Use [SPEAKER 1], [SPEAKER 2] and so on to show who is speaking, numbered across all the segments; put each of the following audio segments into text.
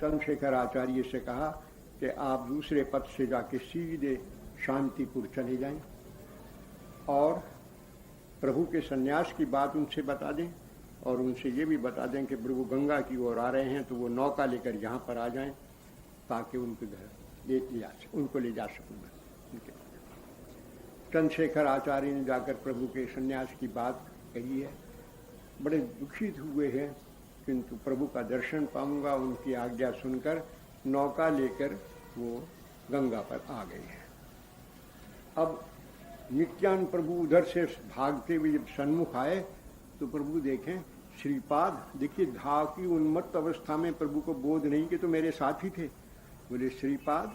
[SPEAKER 1] चंद्रशेखर आचार्य से कहा कि आप दूसरे पथ से जाके सीधे शांतिपुर चले जाएं और प्रभु के सन्यास की बात उनसे बता दें और उनसे ये भी बता दें कि प्रभु गंगा की ओर आ रहे हैं तो वो नौका लेकर यहाँ पर आ जाएं ताकि उनके घर उनको ले जा सकूँगा। चंद्रशेखर आचार्य ने जाकर प्रभु के सन्यास की बात कही है। बड़े दुखित हुए हैं, किंतु प्रभु का दर्शन पाऊंगा, उनकी आज्ञा सुनकर नौका लेकर वो गंगा पर आ गए हैं। अब नित्यानंद प्रभु उधर से भागते हुए जब सन्मुख आए तो प्रभु देखें श्रीपाद, देखिए धा की उन्मत्त अवस्था में प्रभु को बोध नहीं कि तो मेरे साथ ही थे। बोले श्रीपाद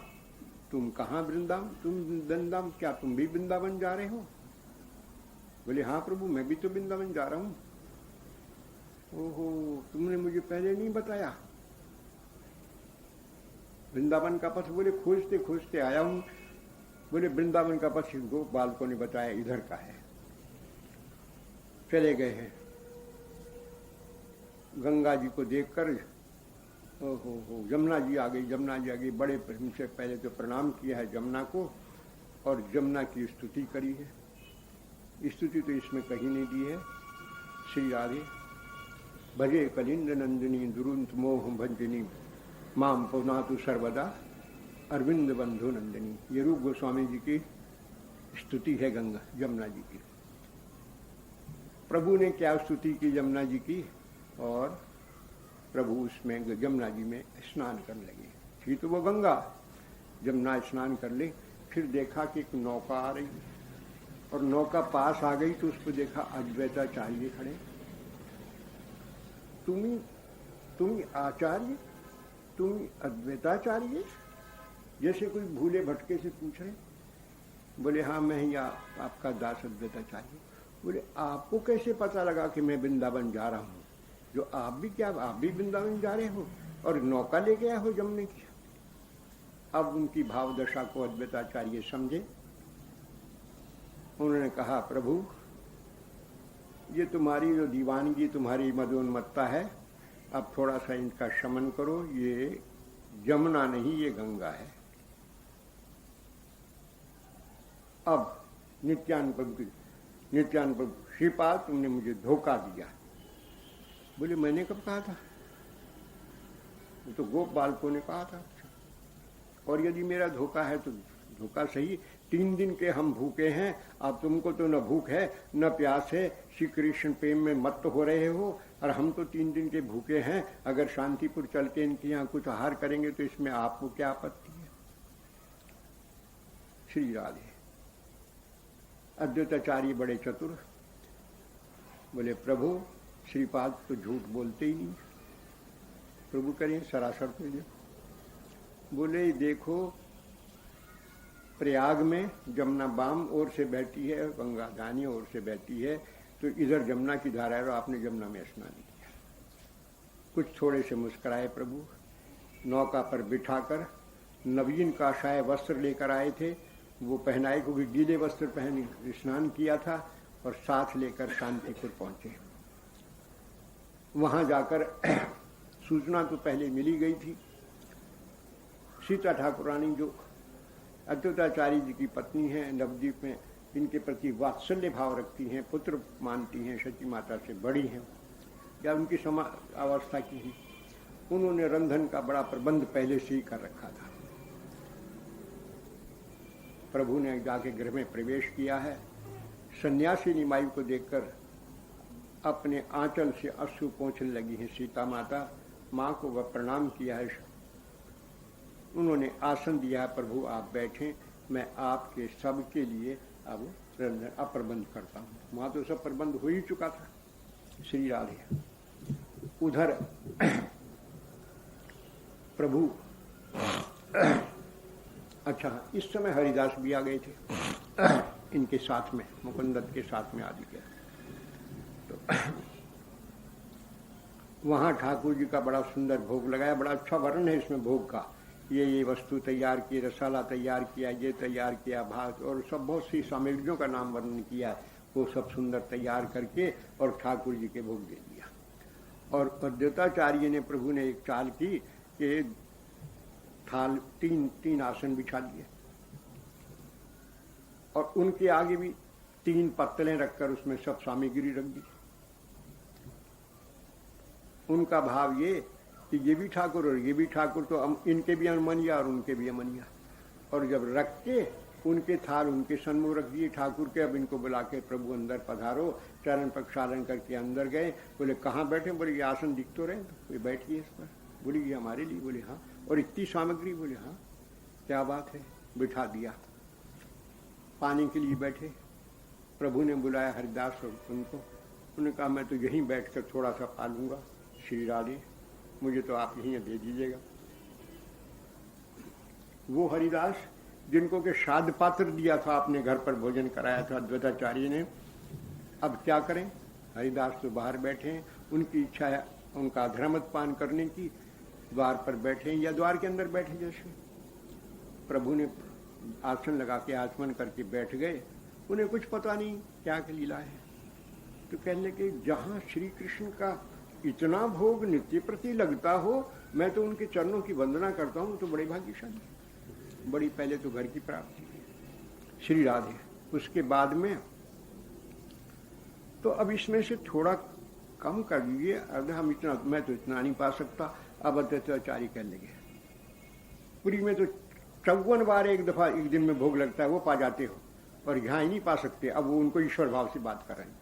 [SPEAKER 1] तुम कहाँ वृंदावन, तुम वृंदावन, क्या तुम भी वृंदावन जा रहे हो? बोले हाँ प्रभु मैं भी तो वृंदावन जा रहा हूँ। ओहो तुमने मुझे पहले नहीं बताया। वृंदावन का पथ बोले खोजते खोजते आया हूँ। बोले वृंदावन का पथ गो बालकों ने बताया इधर का है। चले गए हैं। गंगा जी को देखकर ओहो जमुना जी आ गई, जमुना जी आ गई। बड़े प्रेम से पहले तो प्रणाम किया है जमुना को और जमुना की स्तुति करी है। स्तुति तो इसमें कहीं नहीं दी है। श्री राधे भजे कलिंद नंदिनी दुरुंत मोह भंजनी माम पुनातु सर्वदा अरविंद बंधु नंदिनी। ये रूप गोस्वामी जी की स्तुति है गंगा जमुना जी की। प्रभु ने क्या स्तुति की जमुना जी की, और प्रभु उसमें जमुना जी में स्नान करने लगे। थी तो वो गंगा, जमुना स्नान कर ले। फिर देखा कि एक नौका आ रही और नौका पास आ गई तो उसको देखा अद्वैताचार्य खड़े। तुम आचार्य, तुम अद्वैताचार्य, जैसे कोई भूले भटके से पूछ रहे। बोले हाँ मैं ही आपका दास अद्वैताचार्य। बोले आपको कैसे पता लगा कि मैं वृंदावन जा रहा हूँ? जो आप भी वृंदावन जा रहे हो और नौका ले गया हो जमने की। अब उनकी भाव दशा को अद्वैताचार्य समझे। उन्होंने कहा प्रभु ये तुम्हारी जो दीवानगी, तुम्हारी मदोन्मत्ता है, अब थोड़ा सा इनका शमन करो। ये जमुना नहीं ये गंगा है। अब नित्यानंद प्रभु श्रीपाद तुमने मुझे धोखा दिया। बोले मैंने कब कहा था? तो गोप बालकों ने कहा था। और यदि मेरा धोखा है तो धोखा सही। 3 दिन के हम भूखे हैं, अब तुमको तो न भूख है न प्यास है, श्री कृष्ण प्रेम में मत्त हो रहे हो, और हम तो 3 दिन के भूखे हैं। अगर शांतिपुर चल के इनके यहाँ कुछ आहार करेंगे तो इसमें आपको क्या आपत्ति है? श्री राधे। अद्वैताचार्य बड़े चतुर। बोले प्रभु श्रीपाद तो झूठ बोलते ही नहीं। प्रभु करें सरासर तो देखो। बोले देखो प्रयाग में जमुना बाम ओर से बहती है, गंगा दानी ओर से बहती है, तो इधर जमुना की धारा है और आपने जमुना में स्नान किया। कुछ थोड़े से मुस्कुराए प्रभु। नौका पर बिठाकर नवीन काशाय वस्त्र लेकर आए थे, वो पहनाए क्योंकि गीले वस्त्र पहन स्नान किया था, और साथ लेकर शांतिपुर पहुंचे। वहां जाकर सूचना तो पहले मिली गई थी। सीता ठाकुरानी जो अद्वैताचार्य जी की पत्नी हैं, नवद्वीप में इनके प्रति वात्सल्य भाव रखती हैं, पुत्र मानती हैं, सची माता से बड़ी हैं या उनकी अवस्था की ही, उन्होंने रंधन का बड़ा प्रबंध पहले से ही कर रखा था। प्रभु ने जाके गृह में प्रवेश किया है। सन्यासी निमाई को देखकर अपने आंचल से अश्रु पोंछने लगी है सीता माता। माँ को वह प्रणाम किया है। उन्होंने आसन दिया है, प्रभु आप बैठें, मैं आपके सबके लिए अब प्रबंध करता हूँ। वहाँ तो सब प्रबंध हो ही चुका था। श्री राधे। उधर प्रभु अच्छा इस समय हरिदास भी आ गए थे इनके साथ में, मुकुंदत के साथ में आदि के। तो वहाँ ठाकुर जी का बड़ा सुंदर भोग लगाया। बड़ा अच्छा वर्णन है इसमें भोग का। ये वस्तु तैयार की, रसाला तैयार किया, ये तैयार किया, भात और सब बहुत सी सामग्रियों का नाम वर्णन किया। वो सब सुंदर तैयार करके और ठाकुर जी के भोग दे दिया। और अद्वैताचार्य ने, प्रभु ने एक चाल की के थाल तीन आसन बिछा दिए और उनके आगे भी 3 पत्तलें रखकर उसमें सब सामग्री रख दी। उनका भाव ये कि ये भी ठाकुर और ये भी ठाकुर, तो इनके भी अमनिया और उनके भी अमनिया। और जब रख के उनके थाल उनके सन्मुख रख दिए ठाकुर के। अब इनको बुला के प्रभु अंदर पधारो, चरण प्रक्षालन करके अंदर गए। बोले कहाँ बैठे? बोले ये आसन दिख तो रहे, तो ये बैठिए इस पर। बोली ये हमारे लिए? बोले हाँ। और इतनी सामग्री? बोले हाँ। क्या बात है। बिठा दिया। पानी के लिए बैठे। प्रभु ने बुलाया हरिदास और उनको। उन्होंने कहा मैं तो यहीं बैठकर थोड़ा सा पालूंगा। श्री राधे, मुझे तो आप यहीं दे दीजिएगा। वो हरिदास जिनको के श्राद्ध पात्र दिया था, आपने घर पर भोजन कराया था अद्वैताचार्य ने, अब क्या करें? हरिदास तो बाहर बैठे हैं, उनकी इच्छा है उनका धर्मत पान करने की। द्वार पर बैठे या द्वार के अंदर बैठे जैसे। प्रभु ने आसन लगा के आचमन करके बैठ गए। उन्हें कुछ पता नहीं क्या की लीला है। तो कहने लगे जहां श्री कृष्ण का इतना भोग नित्य प्रति लगता हो, मैं तो उनके चरणों की वंदना करता हूं, तो बड़े भाग्यशाली। बड़ी पहले तो घर की प्राप्ति है श्री राधे। उसके बाद में तो अब इसमें से थोड़ा कम कर दीजिए। अब हम इतना, मैं तो इतना नहीं पा सकता। अब अद्वैताचार्य कहने लगे पुरी में तो 54 बार एक दफा एक दिन में भोग लगता है, वो पा जाते हो, और यहाँ ही नहीं पा सकते। अब वो उनको ईश्वर भाव से बात कर रहे हैं।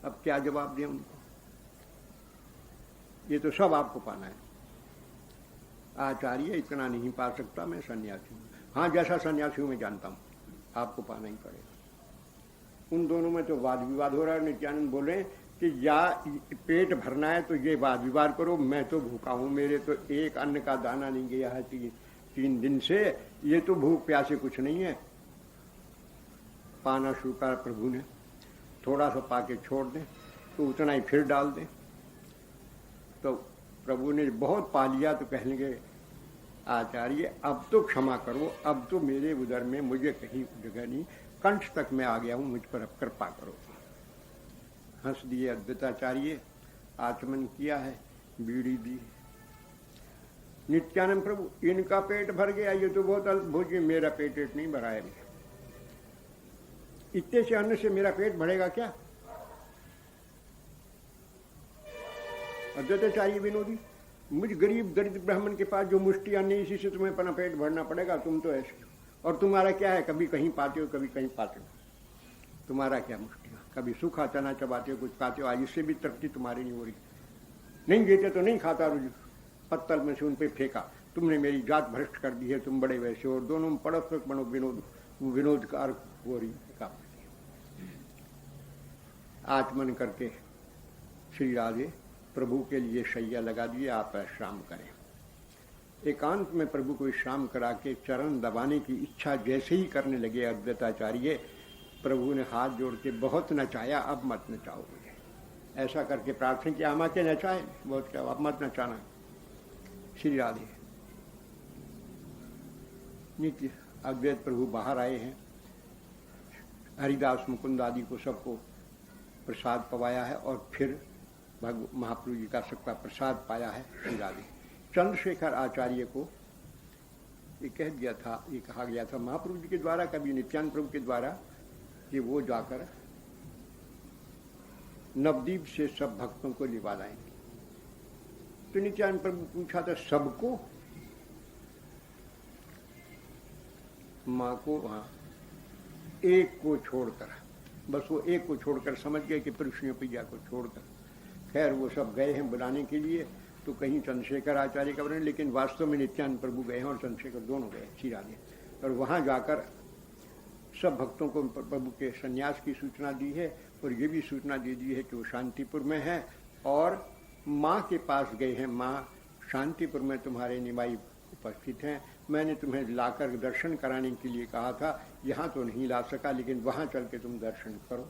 [SPEAKER 1] अब क्या जवाब दें उनको? ये तो सब आपको पाना है। आचार्य इतना नहीं पा सकता, मैं सन्यासी हूँ। हाँ, जैसा सन्यासी हूँ मैं जानता हूँ, आपको पाना ही पड़ेगा। उन दोनों में तो वाद विवाद हो रहा है। नित्यानंद बोले कि या पेट भरना है तो ये वाद विवाद करो, मैं तो भूखा हूँ, मेरे तो एक अन्न का दाना नहीं गया है 3 दिन से, ये तो भूख प्यासे कुछ नहीं है। पाना शुरू कर प्रभु ने, थोड़ा सा पाके छोड़ दें तो उतना ही फिर डाल दें। तो प्रभु ने बहुत पा लिया तो कहने लगे आचार्य अब तो क्षमा करो, अब तो मेरे उदर में मुझे कहीं जगह नहीं, कंठ तक मैं आ गया हूं, मुझ पर अब कृपा करो। हंस दिए अद्वैताचार्य, आचमन किया है, बीड़ी दी। नित्यानंद प्रभु इनका पेट भर गया, ये तो बहुत अद्भुत है, मेरा पेट नहीं भरा है। इतने से अन्न से मेरा पेट भरेगा क्या? अद्वैताचार्य विनोदी, मुझ गरीब दरिद्र ब्राह्मण के पास जो मुष्टि अन्न है, इसी से तुम्हें अपना पेट भरना पड़ेगा। तुम तो ऐसे, और तुम्हारा क्या है? कभी कहीं पाते हो, कभी कहीं पाते हो। तुम्हारा क्या मुष्टि? कभी सूखा चना चबाते हो, कुछ खाते हो। आज इससे भी तृप्ति तुम्हारी नहीं हो रही। नहीं देते तो नहीं खाता, रुझ पत्तल में से उन पे फेंका। तुमने मेरी जात भ्रष्ट कर दी है, तुम बड़े वैसे। और दोनों में परस्पर बनो विनोद, विनोदकार हो रही है। आचमन करके श्री राधे प्रभु के लिए शैया लगा दिए, आप विश्राम करें। एकांत में प्रभु को विश्राम करा के चरण दबाने की इच्छा जैसे ही करने लगे अद्वैताचार्य, प्रभु ने हाथ जोड़ के बहुत नचाया, अब मत नचाओ मुझे। ऐसा करके प्रार्थना की, आमा के नचाए, बहुत क्या, अब मत नचाना। श्री राधे नित्य अद्वैत प्रभु बाहर आए हैं। हरिदास मुकुंद आदि को सबको प्रसाद पवाया है, और फिर महाप्रभु जी का सबका प्रसाद पाया है। श्री राधे चंद्रशेखर आचार्य को ये कहा गया था महाप्रभु जी के द्वारा, कभी नित्यानंद प्रभु के द्वारा, कि वो जाकर नवदीप से सब भक्तों को लिवा लाएंगे। तो नित्यानंद प्रभु पूछा था सबको? माँ को, हाँ, एक को छोड़कर, बस वो एक को छोड़कर समझ गए कि पृष्णियों पिया को छोड़कर। खैर वो सब गए हैं बुलाने के लिए, तो कहीं चंद्रशेखर आचार्य का वर्णन, लेकिन वास्तव में नित्यानंद प्रभु गए हैं और चंद्रशेखर दोनों गए श्री राधे। और वहाँ जाकर सब भक्तों को प्रभु के संन्यास की सूचना दी है, और ये भी सूचना दे दी है कि वो शांतिपुर में है, और माँ के पास गए हैं। माँ, शांतिपुर में तुम्हारे निमाई उपस्थित हैं, मैंने तुम्हें लाकर दर्शन कराने के लिए कहा था, यहाँ तो नहीं ला सका, लेकिन वहाँ चल के तुम दर्शन करो।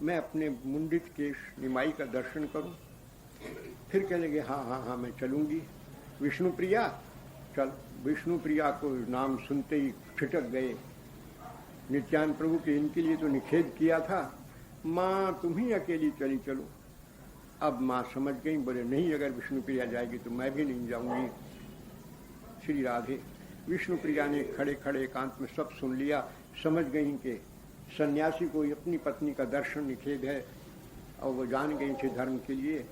[SPEAKER 1] मैं अपने मुंडित केश निमाई का दर्शन करूं? फिर कह लगे हाँ हाँ हाँ मैं चलूंगी। विष्णु प्रिया, चल। विष्णु प्रिया को नाम सुनते ही छिटक गए नित्यानंद प्रभु के, इनके लिए तो निषेध किया था। माँ तुम ही अकेली चली चलो। अब माँ समझ गई, बोले नहीं, अगर विष्णु प्रिया जाएगी तो मैं भी नहीं जाऊंगी। श्री राधे। विष्णु प्रिया ने खड़े खड़े एकांत में सब सुन लिया, समझ गई कि सन्यासी को अपनी पत्नी का दर्शन निषेध है, और वो जान गई थी धर्म के लिए।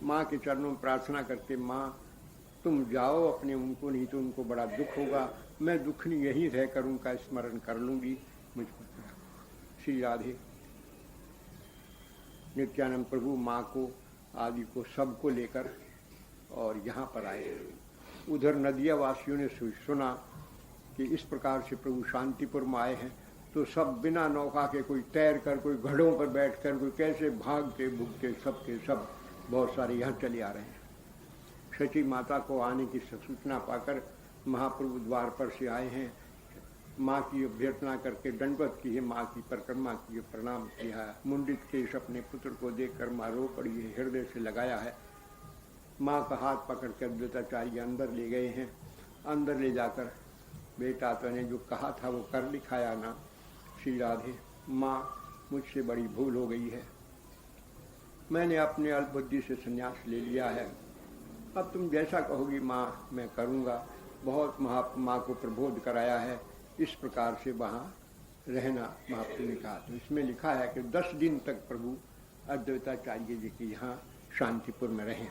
[SPEAKER 1] माँ के चरणों में प्रार्थना करते, माँ तुम जाओ अपने उनको, नहीं तो उनको बड़ा दुख होगा, मैं दुखनी यही रह कर उनका स्मरण कर लूँगी, मुझको। श्री राधे। नित्यानंद प्रभु माँ को आदि को सबको लेकर और यहाँ पर आए। उधर नदिया वासियों ने सुना कि इस प्रकार से प्रभु शांतिपुर में आए हैं, तो सब बिना नौका के, कोई तैर कर, कोई घड़ों पर बैठकर, कोई कैसे भागते भुगते, सबके सब बहुत सारे यहाँ चले आ रहे हैं। शची माता को आने की सूचना पाकर महाप्रभु द्वार पर से आए हैं। माँ की अभ्यर्थना करके दंडवत की है, माँ की परिक्रमा की, प्रणाम किया है। मुंडित केश अपने पुत्र को देखकर माँ रो पड़ी है, हृदय से लगाया है। माँ का हाथ पकड़ कर अद्वैताचार्य अंदर ले गए हैं। अंदर ले जाकर, बेटा तूने जो कहा था वो कर दिखाया ना। श्री राधे। माँ मुझसे बड़ी भूल हो गई है, मैंने अपने अल्पबुद्धि से संन्यास ले लिया है, अब तुम जैसा कहोगी माँ मैं करूँगा। बहुत माँ को प्रबोध कराया है, इस प्रकार से वहाँ रहना महाप्रभु ने कहा। तो इसमें लिखा है कि 10 दिन तक प्रभु अद्वैताचार्य जी के यहाँ शांतिपुर में रहे।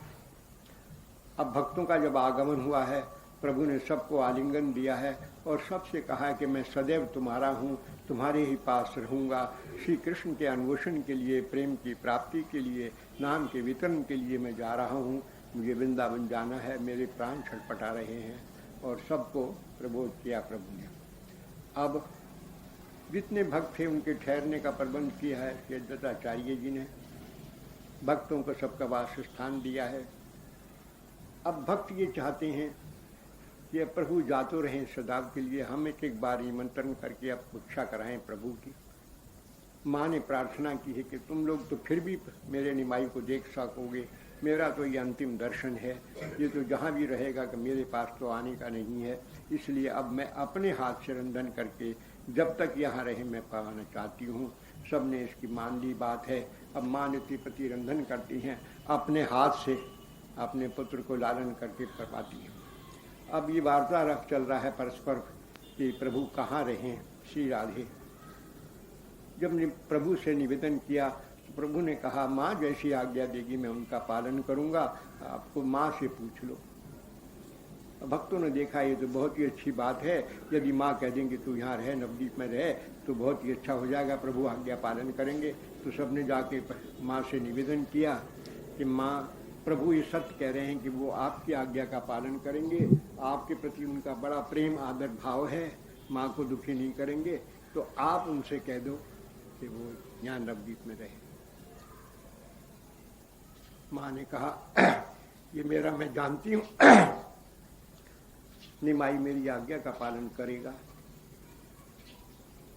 [SPEAKER 1] अब भक्तों का जब आगमन हुआ है, प्रभु ने सबको आलिंगन दिया है और सबसे कहा है कि मैं सदैव तुम्हारा हूँ, तुम्हारे ही पास रहूँगा। श्री कृष्ण के अन्वेषण के लिए, प्रेम की प्राप्ति के लिए, नाम के वितरण के लिए मैं जा रहा हूँ, मुझे वृंदावन जाना है, मेरे प्राण छटपटा रहे हैं। और सबको प्रबोध किया प्रभु ने। अब जितने भक्त थे उनके ठहरने का प्रबंध किया है कि अद्वैताचार्य जी ने, भक्तों को सबका वास स्थान दिया है। अब भक्त ये चाहते हैं कि प्रभु जाते रहें सदा के लिए, हम एक बार निमंत्रण करके अब भिक्षा कराएं प्रभु की। माँ ने प्रार्थना की है कि तुम लोग तो फिर भी मेरे निमाई को देख सकोगे, मेरा तो ये अंतिम दर्शन है, ये तो जहाँ भी रहेगा कि मेरे पास तो आने का नहीं है, इसलिए अब मैं अपने हाथ से रंधन करके जब तक यहाँ रहे मैं पाना चाहती हूँ। सब ने इसकी मान ली बात है। अब माँ नित्य प्रति रंधन करती हैं, अपने हाथ से अपने पुत्र को लालन करके करवाती हैं। अब ये वार्तालाप चल रहा है परस्पर कि प्रभु कहाँ रहें। श्री राधे। जब प्रभु से निवेदन किया तो प्रभु ने कहा, माँ जैसी आज्ञा देगी मैं उनका पालन करूँगा, आपको माँ से पूछ लो। भक्तों ने देखा ये तो बहुत ही अच्छी बात है, यदि माँ कह देंगे तू यहाँ रहे, नवदीप में रहे, तो बहुत ही अच्छा हो जाएगा, प्रभु आज्ञा पालन करेंगे। तो सबने जाके माँ से निवेदन किया कि माँ प्रभु ये सत्य कह रहे हैं कि वो आपकी आज्ञा का पालन करेंगे, आपके प्रति उनका बड़ा प्रेम आदर भाव है, माँ को दुखी नहीं करेंगे, तो आप उनसे कह दो कि वो यहाँ नवदीप में रहे। माँ ने कहा ये मेरा मैं जानती हूँ निमाई मेरी आज्ञा का पालन करेगा,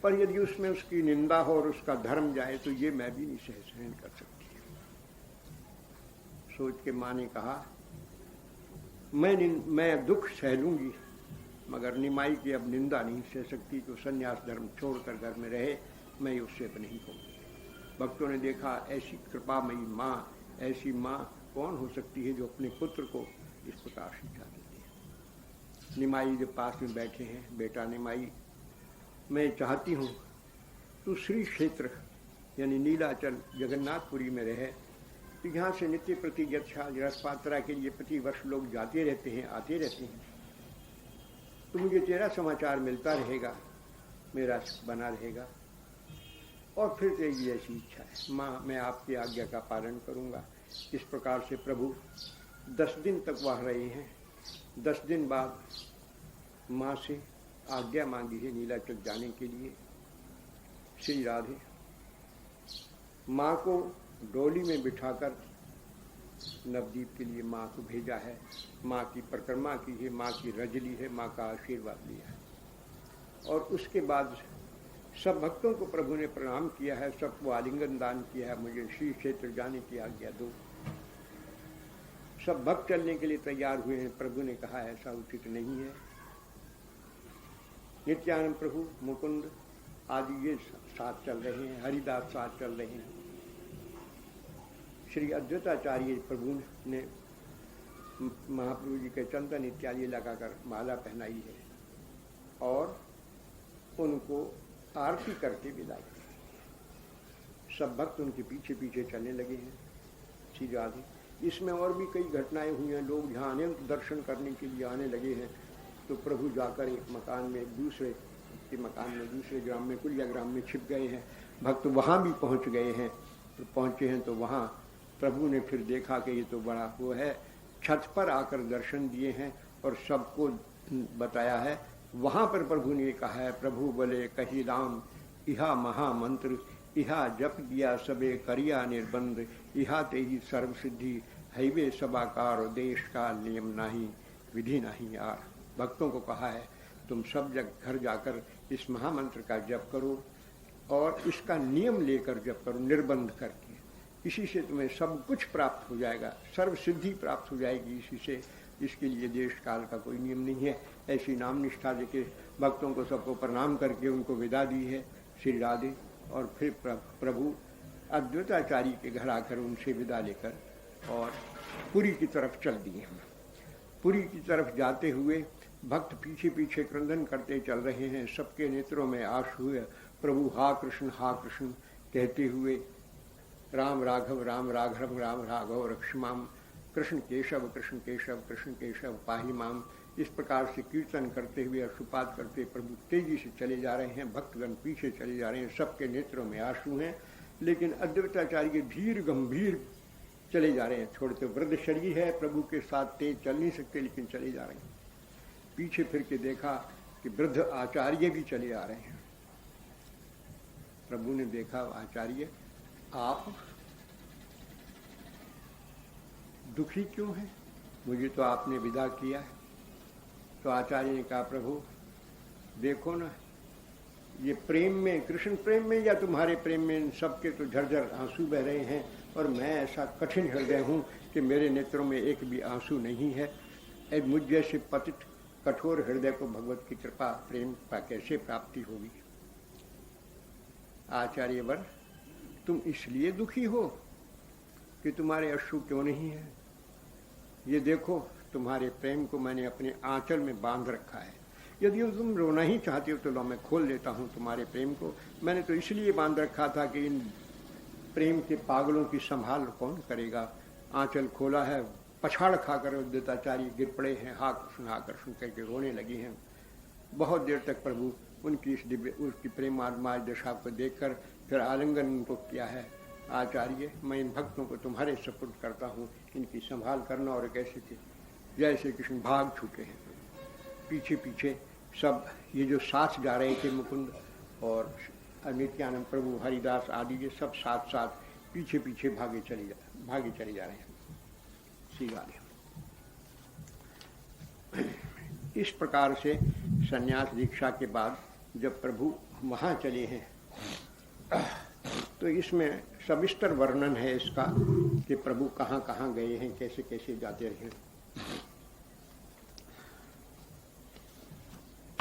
[SPEAKER 1] पर यदि उसमें उसकी निंदा हो और उसका धर्म जाए तो ये मैं भी नहीं सहन कर सकती। सोच के माँ ने कहा मैं दुख सह लूंगी, मगर निमाई की अब निंदा नहीं सह सकती, तो संन्यास धर्म छोड़कर घर में रहे, मैं उससे अब नहीं कहूँगी। भक्तों ने देखा ऐसी कृपामयी माँ, ऐसी माँ कौन हो सकती है जो अपने पुत्र को इस प्रकार शिक्षा देती है। निमाई जब पास में बैठे हैं, बेटा निमाई मैं चाहती हूँ तू श्री क्षेत्र यानी नीलाचल जगन्नाथपुरी में रहे, तो यहाँ से नित्य प्रति रथयात्रा के लिए प्रति वर्ष लोग जाते रहते हैं, आते रहते हैं, तो मुझे तेरा समाचार मिलता रहेगा, मेरा बना रहेगा, और फिर तेरी ऐसी इच्छा है। माँ मैं आपकी आज्ञा का पालन करूँगा। इस प्रकार से प्रभु 10 दिन तक वहाँ रहे हैं। 10 दिन बाद माँ से आज्ञा मांगी है नीलाचल जाने के लिए। श्री राधे। माँ को डोली में बिठाकर नवदीप के लिए माँ को भेजा है, माँ की परिक्रमा की है, माँ की रज ली है, माँ का आशीर्वाद लिया है, और उसके बाद सब भक्तों को प्रभु ने प्रणाम किया है, सबको आलिंगन दान किया है, मुझे श्री क्षेत्र जाने की आज्ञा दो। सब भक्त चलने के लिए तैयार हुए हैं। प्रभु ने कहा ऐसा उचित नहीं है। नित्यानंद प्रभु, मुकुंद आदि ये साथ चल रहे हैं, हरिदास साथ चल रहे हैं। श्री अद्वैताचार्य प्रभु ने महाप्रभु जी के चंदन इत्यादि लगाकर माला पहनाई है और उनको आरती करके विदाई की। सब भक्त उनके पीछे पीछे चलने लगे हैं सीधे आगे। इसमें और भी कई घटनाएं हुई हैं। लोग यहाँ आने दर्शन करने के लिए आने लगे हैं। तो प्रभु जाकर एक मकान में, एक दूसरे के मकान में, दूसरे ग्राम में, कुलिया ग्राम में छिप गए हैं। भक्त वहाँ भी पहुँच गए हैं। तो पहुँचे हैं तो वहाँ प्रभु ने फिर देखा कि ये तो बड़ा वो है, छत पर आकर दर्शन दिए हैं और सबको बताया है। वहाँ पर प्रभु ने कहा है, प्रभु बोले कही राम इहा महामंत्र, इहा जप दिया सबे करिया निर्बंध, इहा ते ही सर्व सिद्धि हैवे सबाकार, देश का नियम नहीं विधि नहीं यार। भक्तों को कहा है तुम सब जगह घर जाकर इस महामंत्र का जप करो और इसका नियम लेकर जप करो, निर्बंध करके। इसी से तुम्हें सब कुछ प्राप्त हो जाएगा, सर्व सिद्धि प्राप्त हो जाएगी इसी से। इसके लिए देश काल का कोई नियम नहीं है। ऐसी नाम निष्ठा देके भक्तों को सबको प्रणाम करके उनको विदा दी है श्री राधे। और फिर प्रभु अद्वैताचार्य के घर आकर उनसे विदा लेकर और पुरी की तरफ चल दिए। पुरी की तरफ जाते हुए भक्त पीछे पीछे क्रंदन करते चल रहे हैं। सबके नेत्रों में आंसू है। प्रभु हा कृष्ण कहते हुए राम राघव राम राघव राम राघव रक्षमाम, कृष्ण केशव कृष्ण केशव कृष्ण केशव पाहि माम, इस प्रकार से कीर्तन करते हुए अश्रुपात करते प्रभु तेजी से चले जा रहे हैं। भक्तगण पीछे चले जा रहे हैं। सबके नेत्रों में आंसू हैं। लेकिन अद्वैताचार्य धीर गंभीर चले जा रहे हैं। थोड़े तो वृद्ध शरीर है, प्रभु के साथ तेज चल नहीं सकते, लेकिन चले जा रहे हैं। पीछे फिर के देखा कि वृद्ध आचार्य भी चले आ रहे हैं। प्रभु ने देखा, आचार्य आप दुखी क्यों हैं? मुझे तो आपने विदा किया है। तो आचार्य ने कहा, प्रभु देखो ना, ये प्रेम में, कृष्ण प्रेम में या तुम्हारे प्रेम में सबके तो झरझर आंसू बह रहे हैं और मैं ऐसा कठिन हृदय हूँ कि मेरे नेत्रों में एक भी आंसू नहीं है। मुझ जैसे पतित कठोर हृदय को भगवत की कृपा प्रेम का कैसे प्राप्ति होगी? आचार्यवर, तुम इसलिए दुखी हो कि तुम्हारे अश्रु क्यों नहीं है? ये देखो, तुम्हारे प्रेम को मैंने अपने आंचल में बांध रखा है। यदि तुम रोना ही चाहते हो तो लो, मैं खोल लेता हूँ तुम्हारे प्रेम को। मैंने तो इसलिए बांध रखा था कि इन प्रेम के पागलों की संभाल कौन करेगा। आंचल खोला है, पछाड़ खाकर अद्वैताचार्य गिर पड़े हैं, हा कृष्ण करके रोने लगे हैं। बहुत देर तक प्रभु उनकी इस दिव्य उसकी प्रेमात्मा दशा को देखकर फिर आलिंगन उनको किया है। आचार्य, मैं इन भक्तों को तुम्हारे सपुर्द करता हूँ, इनकी संभाल करना। और कैसे थे जैसे कृष्ण भाग छूटे हैं। पीछे पीछे सब ये जो साथ जा रहे थे, मुकुंद और नित्यानंद प्रभु, हरिदास आदि, ये सब साथ साथ पीछे पीछे भागे चले जा रहे हैं। सीधा इस प्रकार से संन्यास दीक्षा के बाद जब प्रभु वहाँ चले हैं तो इसमें सविस्तर वर्णन है इसका कि प्रभु कहाँ कहाँ गए हैं, कैसे कैसे जाते रहे।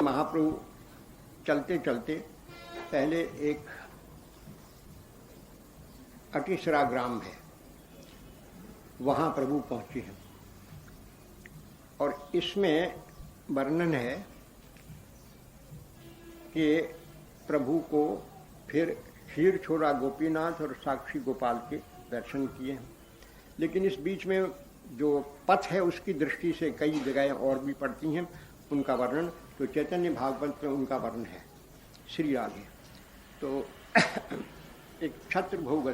[SPEAKER 1] महाप्रभु चलते चलते पहले एक अटिसरा ग्राम है, वहाँ प्रभु पहुँचे हैं। और इसमें वर्णन है कि प्रभु को फिर क्षीर छोड़ा गोपीनाथ और साक्षी गोपाल के दर्शन किए हैं। लेकिन इस बीच में जो पथ है उसकी दृष्टि से कई जगहें और भी पड़ती हैं, उनका वर्णन तो चैतन्य भागवत में उनका वर्णन है। श्री आगे तो एक छत्र भोग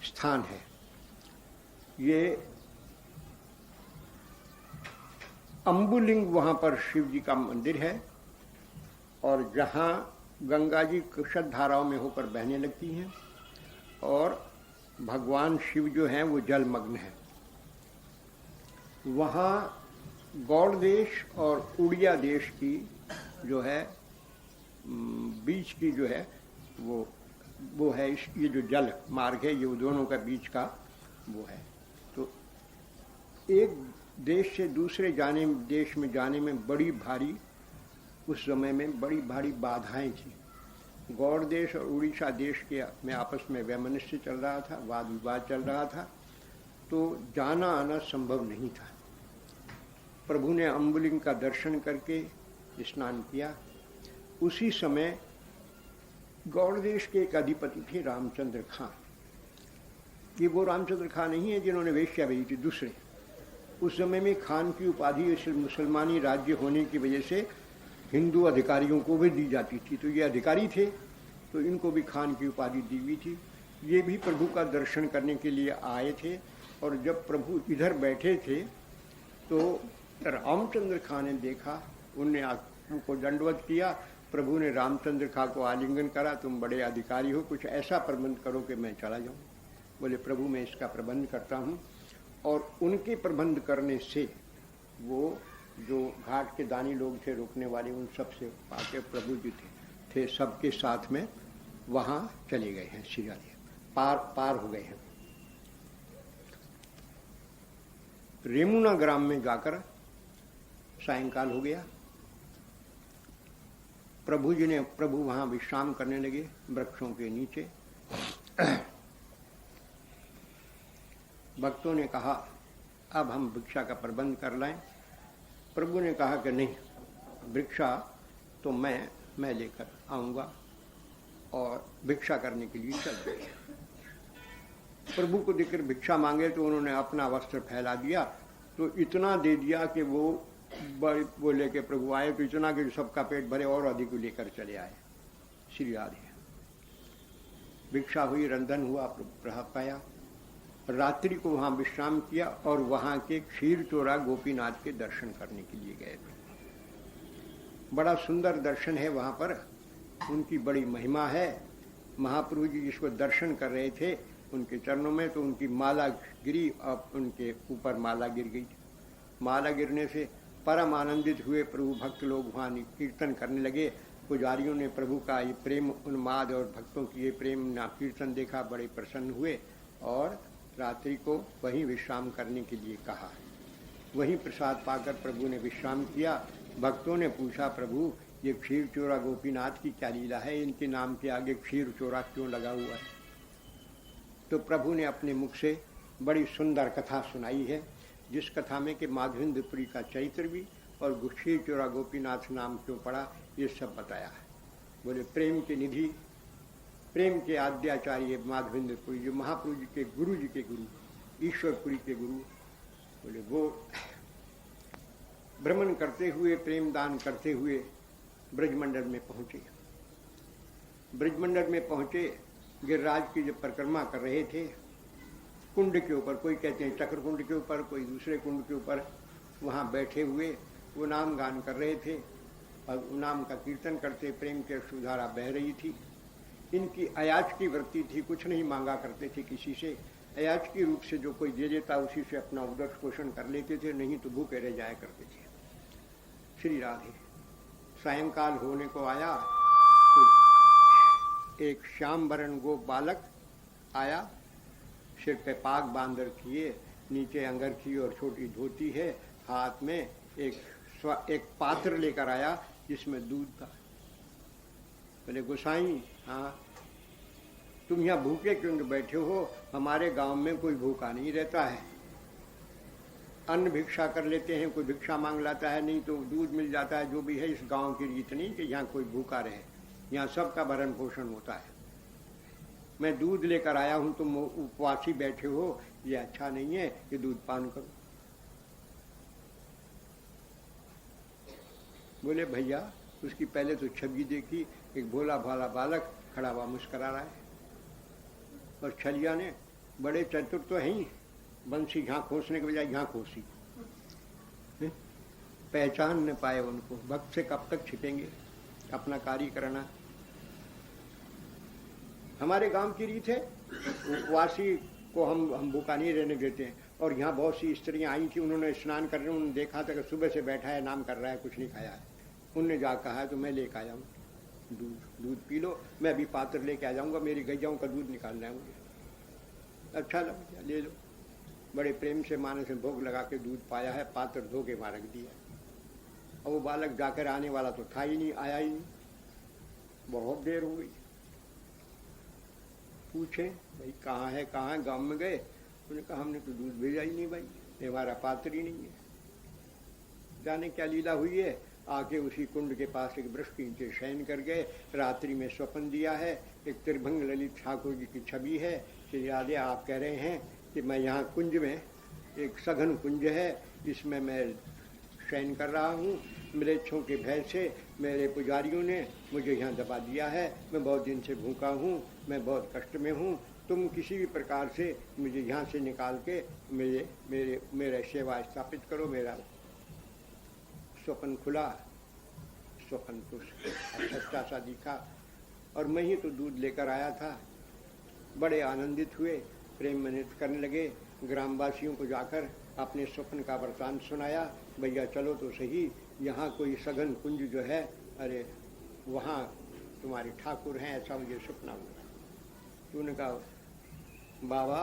[SPEAKER 1] स्थान है। ये अम्बुलिंग वहाँ पर शिव जी का मंदिर है और जहाँ गंगा जी कुशल धाराओं में होकर बहने लगती हैं और भगवान शिव जो हैं वो जलमग्न है। वहाँ गौड़ देश और उड़िया देश की जो है बीच की जो है वो है ये जो जल मार्ग है, ये दोनों का बीच का वो है। तो एक देश से दूसरे देश में जाने में बड़ी भारी, उस समय में बड़ी भारी बाधाएं थी। गौड़ देश और उड़ीसा देश के में आपस में वैमनस्य चल रहा था, वाद विवाद चल रहा था, तो जाना आना संभव नहीं था। प्रभु ने अम्बुलिंग का दर्शन करके स्नान किया। उसी समय गौड़ देश के एक अधिपति थे रामचंद्र खां। ये वो रामचंद्र खां नहीं है जिन्होंने वेश्या भेजी थी, दूसरे। उस समय में खान की उपाधि मुसलमानी राज्य होने की वजह से हिंदू अधिकारियों को भी दी जाती थी, तो ये अधिकारी थे, तो इनको भी खान की उपाधि दी हुई थी। ये भी प्रभु का दर्शन करने के लिए आए थे, और जब प्रभु इधर बैठे थे तो रामचंद्र खां ने देखा, उनने उनको दंडवत किया। प्रभु ने रामचंद्र खां को आलिंगन करा, तुम बड़े अधिकारी हो, कुछ ऐसा प्रबंध करो कि मैं चला जाऊं। बोले प्रभु मैं इसका प्रबंध करता हूं। और उनके प्रबंध करने से वो जो घाट के दानी लोग थे रोकने वाले, उन सब से आके प्रभु जी थे सबके साथ में वहां चले गए हैं, श्रीराधे पार हो गए हैं। रेमुना ग्राम में जाकर सायंकाल हो गया। प्रभु वहां विश्राम करने लगे वृक्षों के नीचे। भक्तों ने कहा अब हम भिक्षा का प्रबंध कर लाएं। प्रभु ने कहा कि नहीं, भिक्षा तो मैं लेकर आऊंगा, और भिक्षा करने के लिए चल गए। प्रभु को देखकर भिक्षा मांगे तो उन्होंने अपना वस्त्र फैला दिया, तो इतना दे दिया कि वो लेके प्रभु आए तो इतना कि सबका पेट भरे और अधिक लेकर चले आए। श्री राधे। भिक्षा हुई, रंधन हुआ, प्रभु पाया। रात्रि को वहां विश्राम किया और वहां के क्षीर चोरा गोपीनाथ के दर्शन करने के लिए गए। बड़ा सुंदर दर्शन है वहां पर, उनकी बड़ी महिमा है। महाप्रभु जी जिसको दर्शन कर रहे थे उनके चरणों में, तो उनकी माला गिरी और उनके ऊपर माला गिर गई। माला गिरने से परम आनंदित हुए प्रभु। भक्त लोग वहाँ कीर्तन करने लगे। पुजारियों ने प्रभु का ये प्रेम उन्माद और भक्तों की ये प्रेम ना कीर्तन देखा, बड़े प्रसन्न हुए और रात्रि को वहीं विश्राम करने के लिए कहा। वहीं प्रसाद पाकर प्रभु ने विश्राम किया। भक्तों ने पूछा प्रभु ये क्षीर चोरा गोपीनाथ की क्या लीला है, इनके नाम के आगे क्षीर चोरा क्यों लगा हुआ है? तो प्रभु ने अपने मुख से बड़ी सुंदर कथा सुनाई है, जिस कथा में कि माधवेंद्रपुरी का चरित्र भी और क्षीर चोरा गोपीनाथ नाम क्यों पड़ा, ये सब बताया है। बोले प्रेम के निधि, प्रेम के आद्याचार्य माधवेंद्रपुरी, जो महाप्रभु जी के गुरु, ईश्वरपुरी के गुरु, बोले वो भ्रमण करते हुए, प्रेम दान करते हुए ब्रजमंडल में पहुंचे। ब्रजमंडल में पहुंचे, गिरिराज की जब परिक्रमा कर रहे थे, कुंड के ऊपर, कोई कहते हैं चक्र कुंड के ऊपर, कोई दूसरे कुंड के ऊपर, वहाँ बैठे हुए वो नाम गान कर रहे थे और नाम का कीर्तन करते, प्रेम की अश्रुधारा बह रही थी। इनकी अयाच की वृत्ति थी, कुछ नहीं मांगा करते थे किसी से। अयाच की रूप से जो कोई दे देता उसी से अपना उदर पोषण कर लेते थे, नहीं तो भूखे रह जाया करते थे। श्री राधे। सायंकाल होने को आया तो एक श्याम वरण गोप बालक आया, सिर पे पाग बांधर किए, नीचे अंगरखी और छोटी धोती है, हाथ में एक पात्र लेकर आया जिसमें दूध था। बोले गोसाई, हाँ तुम यहाँ भूखे क्यों बैठे हो? हमारे गांव में कोई भूखा नहीं रहता है। अन्न भिक्षा कर लेते हैं, कोई भिक्षा मांग लाता है, नहीं तो दूध मिल जाता है। जो भी है इस गांव की रीत नहीं कि यहाँ कोई भूखा रहे, यहाँ सबका भरण पोषण होता है। मैं दूध लेकर आया हूं, तुम उपवासी बैठे हो, ये अच्छा नहीं है, ये दूध पान करो। बोले भैया, उसकी पहले तो छवि देखी, एक भोला भाला बालक खड़ा हुआ मुस्करा रहा है, और छलिया ने बड़े चतुर तो हैं, बंसी घां खोसने के बजाय घां खोसी, पहचान न पाए उनको। भक्त से कब तक छिपेंगे, अपना कार्य करना। हमारे गांव की रीत है, उपवासी को हम भूखा नहीं रहने देते हैं। और यहाँ बहुत सी स्त्रियां आई थी, उन्होंने स्नान करने, उन्होंने देखा था कि सुबह से बैठा है, नाम कर रहा है, कुछ नहीं खाया है। उनने जा कहा है तो मैं लेकर आया हूँ दूध पी लो, मैं अभी पात्र लेके आ जाऊँगा, मेरी गैयाओं का दूध निकालना है मुझे। अच्छा लगा, ले लो। बड़े प्रेम से माने से भोग लगा के दूध पाया है, पात्र धो के वहाँ रख दिया। और वो बालक जाकर आने वाला तो था ही नहीं, आया ही नहीं। बहुत देर हो गई। पूछे भाई कहाँ है, कहाँ है, गांव में गए? उन्होंने कहा हमने तो दूध भेजा ही नहीं भाई, ये हमारा पात्र ही नहीं है। जाने क्या लीला हुई है। आके उसी कुंड के पास एक वृक्ष के नीचे शयन कर गए। रात्रि में स्वप्न दिया है, एक त्रिभंग ललित ठाकुर जी की छवि है। श्री राधे आप कह रहे हैं कि मैं यहाँ कुंज में, एक सघन कुंज है, इसमें मैं शयन कर रहा हूँ। मृच्छों के भय से मेरे पुजारियों ने मुझे यहाँ दबा दिया है, मैं बहुत दिन से भूखा हूँ, मैं बहुत कष्ट में हूँ। तुम किसी भी प्रकार से मुझे यहाँ से निकाल के मेरे सेवा स्थापित करो। मेरा स्वप्न खुला, स्वप्न तो सच्चा सा दिखा और मैं ही तो दूध लेकर आया था। बड़े आनंदित हुए, प्रेम में नृत्य करने लगे। ग्रामवासियों को जाकर अपने स्वप्न का वृतांत सुनाया। भैया चलो तो सही, यहाँ कोई सघन कुंज जो है, अरे वहाँ तुम्हारे ठाकुर हैं, ऐसा मुझे सपना हुआ। तूने कहा बाबा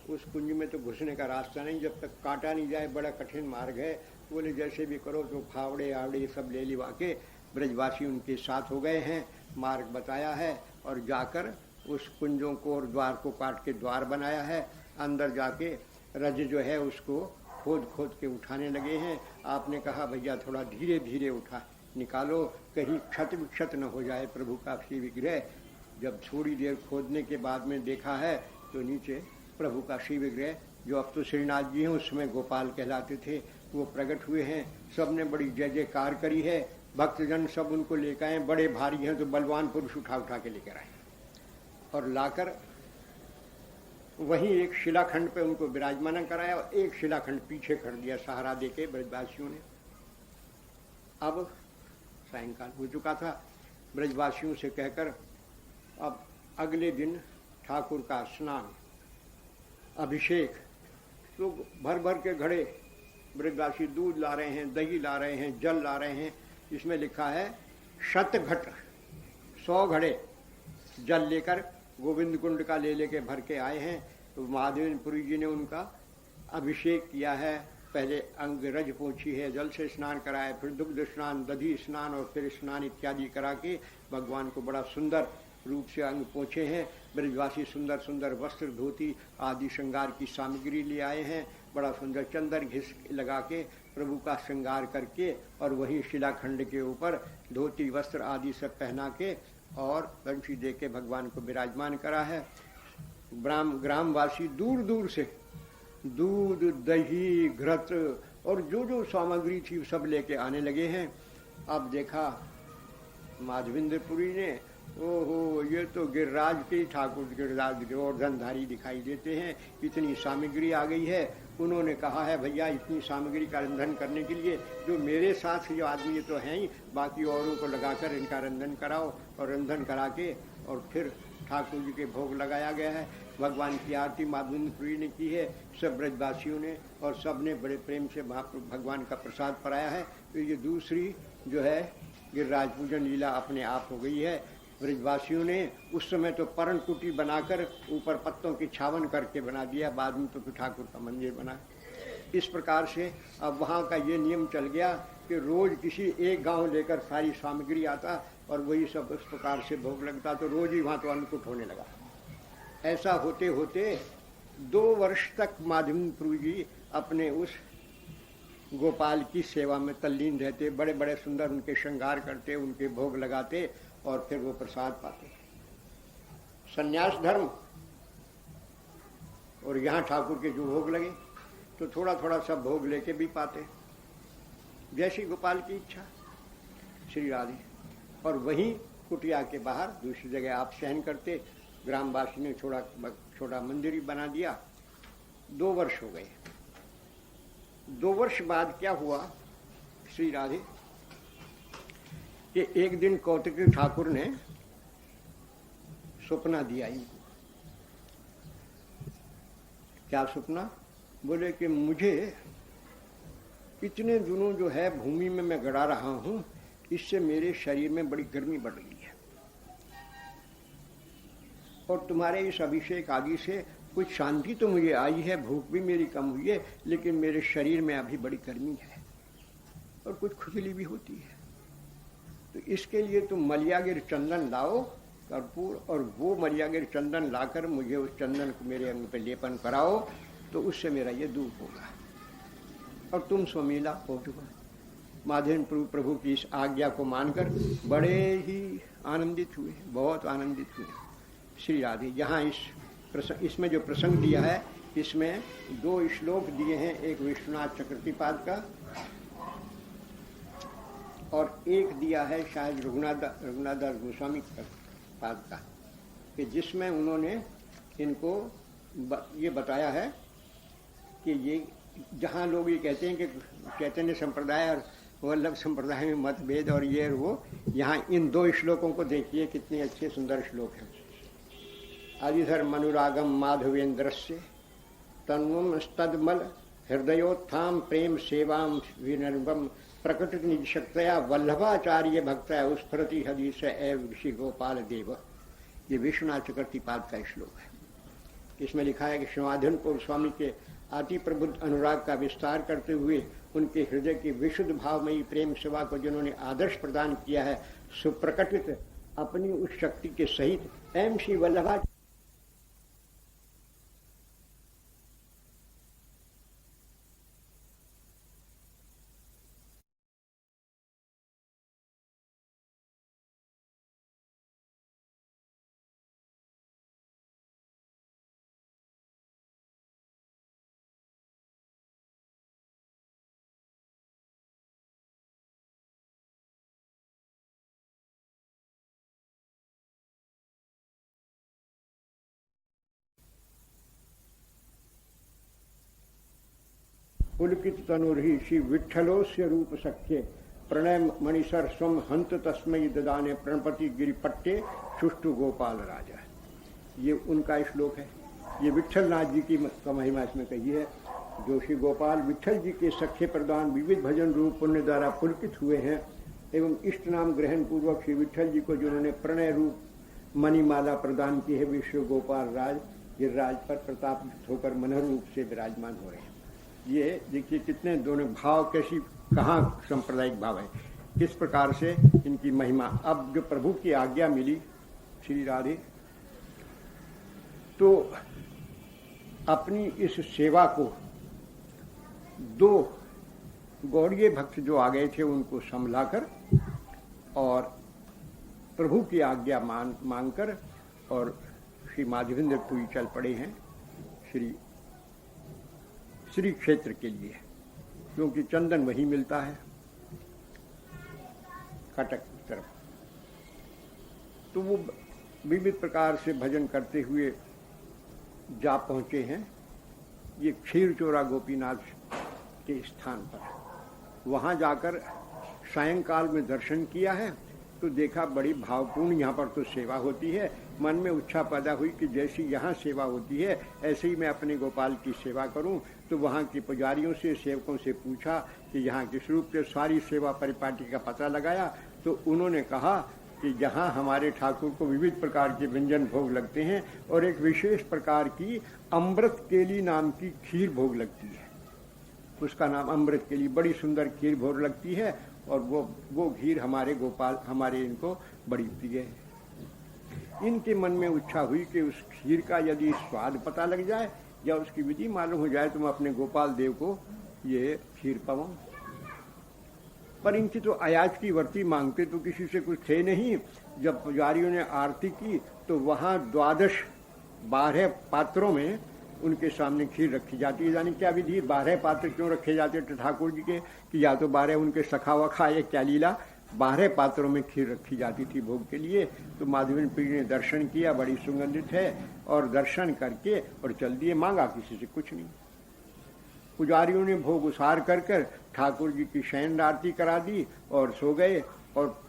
[SPEAKER 1] उस कुंज में तो घुसने का रास्ता नहीं, जब तक काटा नहीं जाए, बड़ा कठिन मार्ग है। बोले जैसे भी करो, तो फावड़े आवड़े सब ले लिवा के ब्रजवासी उनके साथ हो गए हैं, मार्ग बताया है और जाकर उस कुंजों को और द्वार को काट के द्वार बनाया है। अंदर जाके रज जो है उसको खोद खोद के उठाने लगे हैं। आपने कहा भैया थोड़ा धीरे धीरे उठा निकालो, कहीं क्षत विक्षत न हो जाए प्रभु का श्री विग्रह। जब थोड़ी देर खोदने के बाद में देखा है तो नीचे प्रभु का श्री विग्रह, जो अब तो श्रीनाथ जी हैं, उस समय गोपाल कहलाते थे, वो प्रकट हुए हैं। सब ने बड़ी जय जयकार करी है। भक्तजन सब उनको लेकर आए, बड़े भारी हैं तो बलवान पुरुष उठा उठा के लेकर आए और लाकर वहीं एक शिलाखंड पे उनको विराजमान कराया और एक शिलाखंड पीछे कर दिया सहारा देके ब्रजवासियों ने। अब सायंकाल हो चुका था। ब्रजवासियों से कहकर अब अगले दिन ठाकुर का स्नान, अभिषेक, तो भर भर के घड़े ब्रजवासी दूध ला रहे हैं, दही ला रहे हैं, जल ला रहे हैं। इसमें लिखा है 100 घट, 100 घड़े जल लेकर गोविंद कुंड का ले लेके भर के आए हैं। तो महादेवपुरी जी ने उनका अभिषेक किया है। पहले अंग रज पोंछी है, जल से स्नान कराया, फिर दुग्ध स्नान, दधी स्नान और फिर स्नान इत्यादि करा के भगवान को बड़ा सुंदर रूप से अंग पोंछे हैं। ब्रजवासी सुंदर सुंदर वस्त्र, धोती आदि श्रृंगार की सामग्री ले आए हैं। बड़ा सुंदर चंदन घिस लगा के प्रभु का श्रृंगार करके और वही शिलाखंड के ऊपर धोती वस्त्र आदि सब पहना के और बंशी दे के भगवान को विराजमान करा है। ग्रामवासी दूर दूर से दूध, दही, घृत और जो जो सामग्री थी सब लेके आने लगे हैं। अब देखा माधवेंद्रपुरी ने, ओहो ये तो गिरिराज के ठाकुर, गिरिराज गोवर्धनधारी दिखाई देते हैं, इतनी सामग्री आ गई है। उन्होंने कहा है भैया इतनी सामग्री का रंधन करने के लिए जो मेरे साथ जो आदमी तो हैं ही, बाकी औरों को लगाकर इनका रंधन कराओ। और रंधन करा के और फिर ठाकुर जी के भोग लगाया गया है। भगवान की आरती माधवेंद्रपुरी ने की है, सब ब्रजवासियों ने, और सब ने बड़े प्रेम से भगवान का प्रसाद पाया है। तो ये दूसरी जो है गिरिराज पूजन लीला अपने आप हो गई है। ब्रजवासियों ने उस समय तो पर्ण कुटी बनाकर ऊपर पत्तों की छावन करके बना दिया, बाद में तो ठाकुर का मंदिर बना। इस प्रकार से अब वहाँ का ये नियम चल गया कि रोज किसी एक गांव लेकर सारी सामग्री आता और वही सब उस प्रकार से भोग लगता, तो रोज ही वहाँ तो अन्नकूट होने लगा। ऐसा होते होते 2 वर्ष तक माधवेंद्रपुरी जी अपने उस गोपाल की सेवा में तल्लीन रहते, बड़े बड़े सुंदर उनके श्रृंगार करते, उनके भोग लगाते और फिर वो प्रसाद पाते। संन्यास धर्म और यहाँ ठाकुर के जो भोग लगे तो थोड़ा थोड़ा सब भोग लेके भी पाते, जैसी गोपाल की इच्छा। श्री राधे। और वहीं कुटिया के बाहर दूसरी जगह आप शयन करते। ग्रामवासी ने छोटा मंदिर ही बना दिया। 2 वर्ष हो गए। 2 वर्ष बाद क्या हुआ श्री राधे कि एक दिन कौतिक ठाकुर ने सपना दिया इनको। क्या सपना? बोले कि मुझे इतने दिनों जो है भूमि में मैं गड़ा रहा हूं, इससे मेरे शरीर में बड़ी गर्मी बढ़ गई है और तुम्हारे इस अभिषेक आदि से कुछ शांति तो मुझे आई है, भूख भी मेरी कम हुई है, लेकिन मेरे शरीर में अभी बड़ी गर्मी है और कुछ खुजली भी होती है। तो तो इसके लिए तुम मलियागिर चंदन लाओ कर्पूर, और वो मलियागिर चंदन लाकर मुझे उस चंदन को मेरे अंग पे लेपन कराओ, तो उससे मेरा ये दूर होगा और तुम स्वमीला हो चुका। माधवेंद्र प्रभु की इस आज्ञा को मानकर बड़े ही आनंदित हुए, बहुत आनंदित हुए श्री राधे। यहाँ इसमें जो प्रसंग दिया है, इसमें 2 श्लोक दिए हैं, एक विश्वनाथ चक्रवर्तीपाद का और एक दिया है शायद रघुनाथ गोस्वामी पाद का, कि जिसमें उन्होंने इनको ये बताया है कि ये जहाँ लोग ये कहते हैं कि चैतन्य संप्रदाय और वल्लभ संप्रदाय में मतभेद और ये और वो, यहाँ इन 2 श्लोकों को देखिए कितने अच्छे सुंदर श्लोक हैं। अधिधर मनुरागम माधवेन्द्रस्य तन्वम स्तदमल हृदयोत्थाम प्रेम सेवाम विनर्वम प्रकट निज शक्तया वल्लभाचार्य भक्तया उत्स्फुरति हदीस एव ऋषि गोपाल देव। ये विश्वनाथ चक्रवर्तीपाद का श्लोक है। इसमें लिखा है कि श्रीमाधवपुर स्वामी के अति प्रबुद्ध अनुराग का विस्तार करते हुए उनके हृदय की विशुद्ध भावमयी प्रेम सेवा को जिन्होंने आदर्श प्रदान किया है, सुप्रकटित अपनी उस शक्ति के सहित एम श्री वल्लभाचार्य पुलकित तनुर्हि श्री विठ्ठलोस्य रूप सख्ये प्रणय मणिसर स्वम हंत तस्मयी ददाने प्रणपति गिरिपट्टे सुष्टु गोपाल राजा। ये उनका श्लोक है। ये विठ्ठल नाथ जी की महिमा इसमें कही है, जो श्री गोपाल विठ्ठल जी के सख्य प्रदान विविध भजन रूप पुण्य द्वारा पुलकित हुए हैं एवं इष्ट नाम ग्रहण पूर्वक श्री विठ्ठल जी को जिन्होंने प्रणय रूप मणिमाला प्रदान की है, विश्व गोपाल राज गिरिराज पर प्रतापित होकर मनोहर रूप से विराजमान हो रहे हैं। ये देखिए कितने दोनों भाव, कैसी कहाँ सांप्रदायिक भाव है, किस प्रकार से इनकी महिमा। अब जो प्रभु की आज्ञा मिली श्री राधे, तो अपनी इस सेवा को 2 गौड़ीय भक्त जो आ गए थे उनको संभलाकर और प्रभु की आज्ञा मांगकर और श्री माधवेंद्रपुरी चल पड़े हैं श्री क्षेत्र के लिए, क्योंकि चंदन वहीं मिलता है कटक की तरफ। तो वो विविध प्रकार से भजन करते हुए जा पहुंचे हैं ये क्षीरचोरा गोपीनाथ के स्थान पर। वहां जाकर सायंकाल में दर्शन किया है तो देखा बड़ी भावपूर्ण यहाँ पर तो सेवा होती है। मन में इच्छा पैदा हुई कि जैसी यहाँ सेवा होती है ऐसे ही मैं अपने गोपाल की सेवा करूं। तो वहाँ के पुजारियों से, सेवकों से पूछा कि यहाँ किस रूप से सारी सेवा परिपाटी का पता लगाया। तो उन्होंने कहा कि यहाँ हमारे ठाकुर को विविध प्रकार के व्यंजन भोग लगते हैं और एक विशेष प्रकार की अमृत केली नाम की खीर भोग लगती है। उसका नाम अमृत केली, बड़ी सुंदर खीर भोग लगती है और वो खीर हमारे इनको बड़ी प्रिय है। इनके मन में इच्छा हुई कि उस खीर का यदि स्वाद पता लग जाए या उसकी विधि मालूम हो जाए तो मैं अपने गोपाल देव को ये खीर पाऊं। पर इनकी तो अयाज की वर्ती मांगते तो किसी से कुछ थे नहीं। जब पुजारियों ने आरती की तो वहाँ 12 पात्रों में उनके सामने खीर रखी जाती है। यानी क्या विधि, 12 पात्र क्यों रखे जाते थे ठाकुर जी के, कि या तो 12 उनके सखा वखा, ये क्या लीला, 12 पात्रों में खीर रखी जाती थी भोग के लिए। तो माधवेंद्र पीर ने दर्शन किया, बड़ी सुगंधित है, और दर्शन करके और चल दिए, मांगा किसी से कुछ नहीं। पुजारियों ने भोग उसार कर ठाकुर जी की शयन आरती करा दी और सो गए। और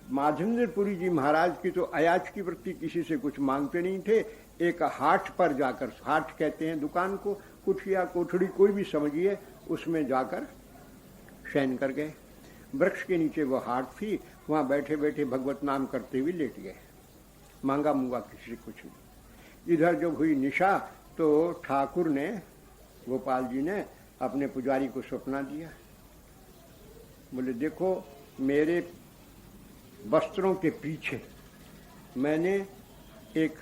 [SPEAKER 1] माधवेंद्रपुरी जी महाराज की तो अयाज की वृत्ति, किसी से कुछ मांगते नहीं थे। एक हाट पर जाकर, हाट कहते हैं दुकान को, कुठिया कोठड़ी कोई भी समझिए, उसमें जाकर शयन कर गए। वृक्ष के नीचे वो हाट थी, वहाँ बैठे बैठे भगवत नाम करते हुए लेट गए, मांगा मुंगा किसी से कुछ नहीं। इधर जब हुई निशा तो ठाकुर ने, गोपाल जी ने अपने पुजारी को सपना दिया। बोले देखो, मेरे वस्त्रों के पीछे मैंने एक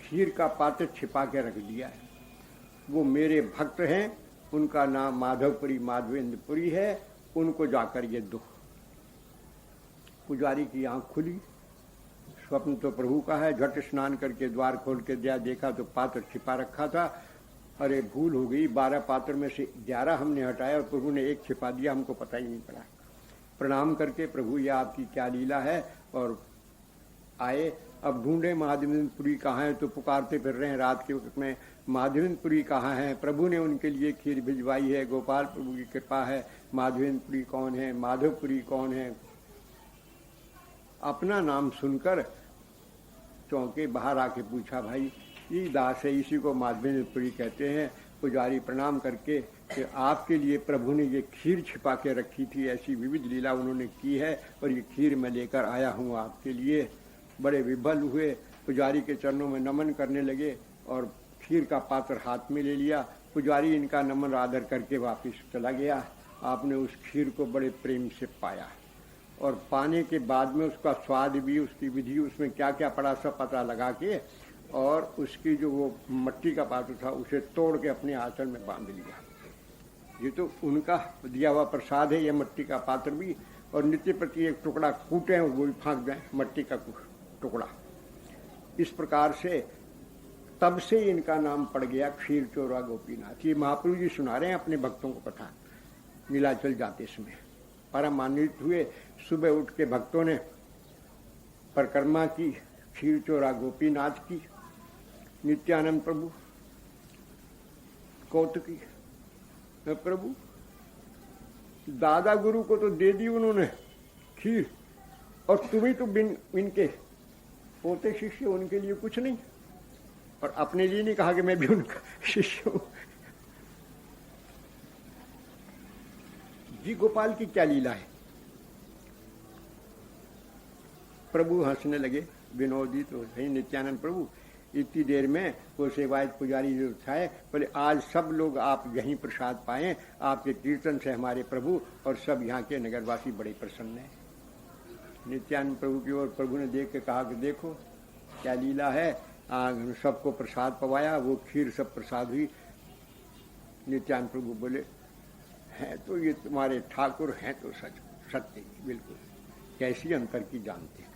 [SPEAKER 1] खीर का पात्र छिपा के रख दिया है। वो मेरे भक्त हैं, उनका नाम माधवपुरी माधवेंद्रपुरी है, उनको जाकर ये दुख। पुजारी की आंख खुली, स्वप्न तो प्रभु का है। झट स्नान करके द्वार खोल के देखा तो पात्र छिपा रखा था। अरे भूल हो गई, 12 पात्र में से 11 हमने हटाया और प्रभु ने एक छिपा दिया, हमको पता ही नहीं पड़ा। प्रणाम करके प्रभु ये आपकी क्या लीला है, और आए। अब ढूंढे माधवेंद्रपुरी कहाँ है, तो पुकारते फिर रहे हैं रात के वक्त में, माधवेंद्रपुरी कहाँ है। प्रभु ने उनके लिए खीर भिजवाई है, गोपाल प्रभु की कृपा है। माधवेंद्रपुरी कौन है, माधवपुरी कौन है। अपना नाम सुनकर चौंके, बाहर आके पूछा, भाई ये दास है, इसी को माधवेंद्रपुरी कहते हैं। पुजारी प्रणाम करके कि आपके लिए प्रभु ने ये खीर छिपा के रखी थी, ऐसी विविध लीला उन्होंने की है, और ये खीर मैं लेकर आया हूँ आपके लिए। बड़े विभल हुए, पुजारी के चरणों में नमन करने लगे और खीर का पात्र हाथ में ले लिया। पुजारी इनका नमन आदर करके वापस चला गया। आपने उस खीर को बड़े प्रेम से पाया, और पाने के बाद में उसका स्वाद भी, उसकी विधि, उसमें क्या क्या पड़ा सब पता लगा के, और उसकी जो वो मट्टी का पात्र था उसे तोड़ के अपने आंचल में बांध लिया। ये तो उनका दिया हुआ प्रसाद है, ये मट्टी का पात्र भी, और नित्य प्रति एक टुकड़ा कूटे हैं वो भी फाँक दें, मट्टी का टुकड़ा। इस प्रकार से तब से इनका नाम पड़ गया क्षीर चोरा गोपीनाथ। ये महाप्रभु जी सुना रहे हैं अपने भक्तों को कथा, नीलाचल जाते समय परम आनंदित हुए। सुबह उठ के भक्तों ने परिक्रमा की, क्षीर चोरा गोपीनाथ की, नित्यानंद प्रभु कौतुकी। प्रभु दादा गुरु को तो दे दी उन्होंने खीर, और तुम्हें तो बिन इनके पोते शिष्य, उनके लिए कुछ नहीं, और अपने लिए नहीं कहा कि मैं भी उनका शिष्य हूं। जी गोपाल की क्या लीला है। प्रभु हंसने लगे, विनोदी तो है नित्यानंद प्रभु। इतनी देर में वो सेवायत पुजारी जो उठाए, बोले आज सब लोग आप यहीं प्रसाद पाएं, आपके कीर्तन से हमारे प्रभु और सब यहाँ के नगरवासी बड़े प्रसन्न हैं। नित्यानंद प्रभु की ओर प्रभु ने देख के कहा कि देखो क्या लीला है, सबको प्रसाद पवाया, वो खीर सब प्रसाद हुई। नित्यानंद प्रभु बोले, हैं तो ये तुम्हारे ठाकुर हैं तो सच सत्य बिल्कुल, कैसी अंतर की जानते हैं।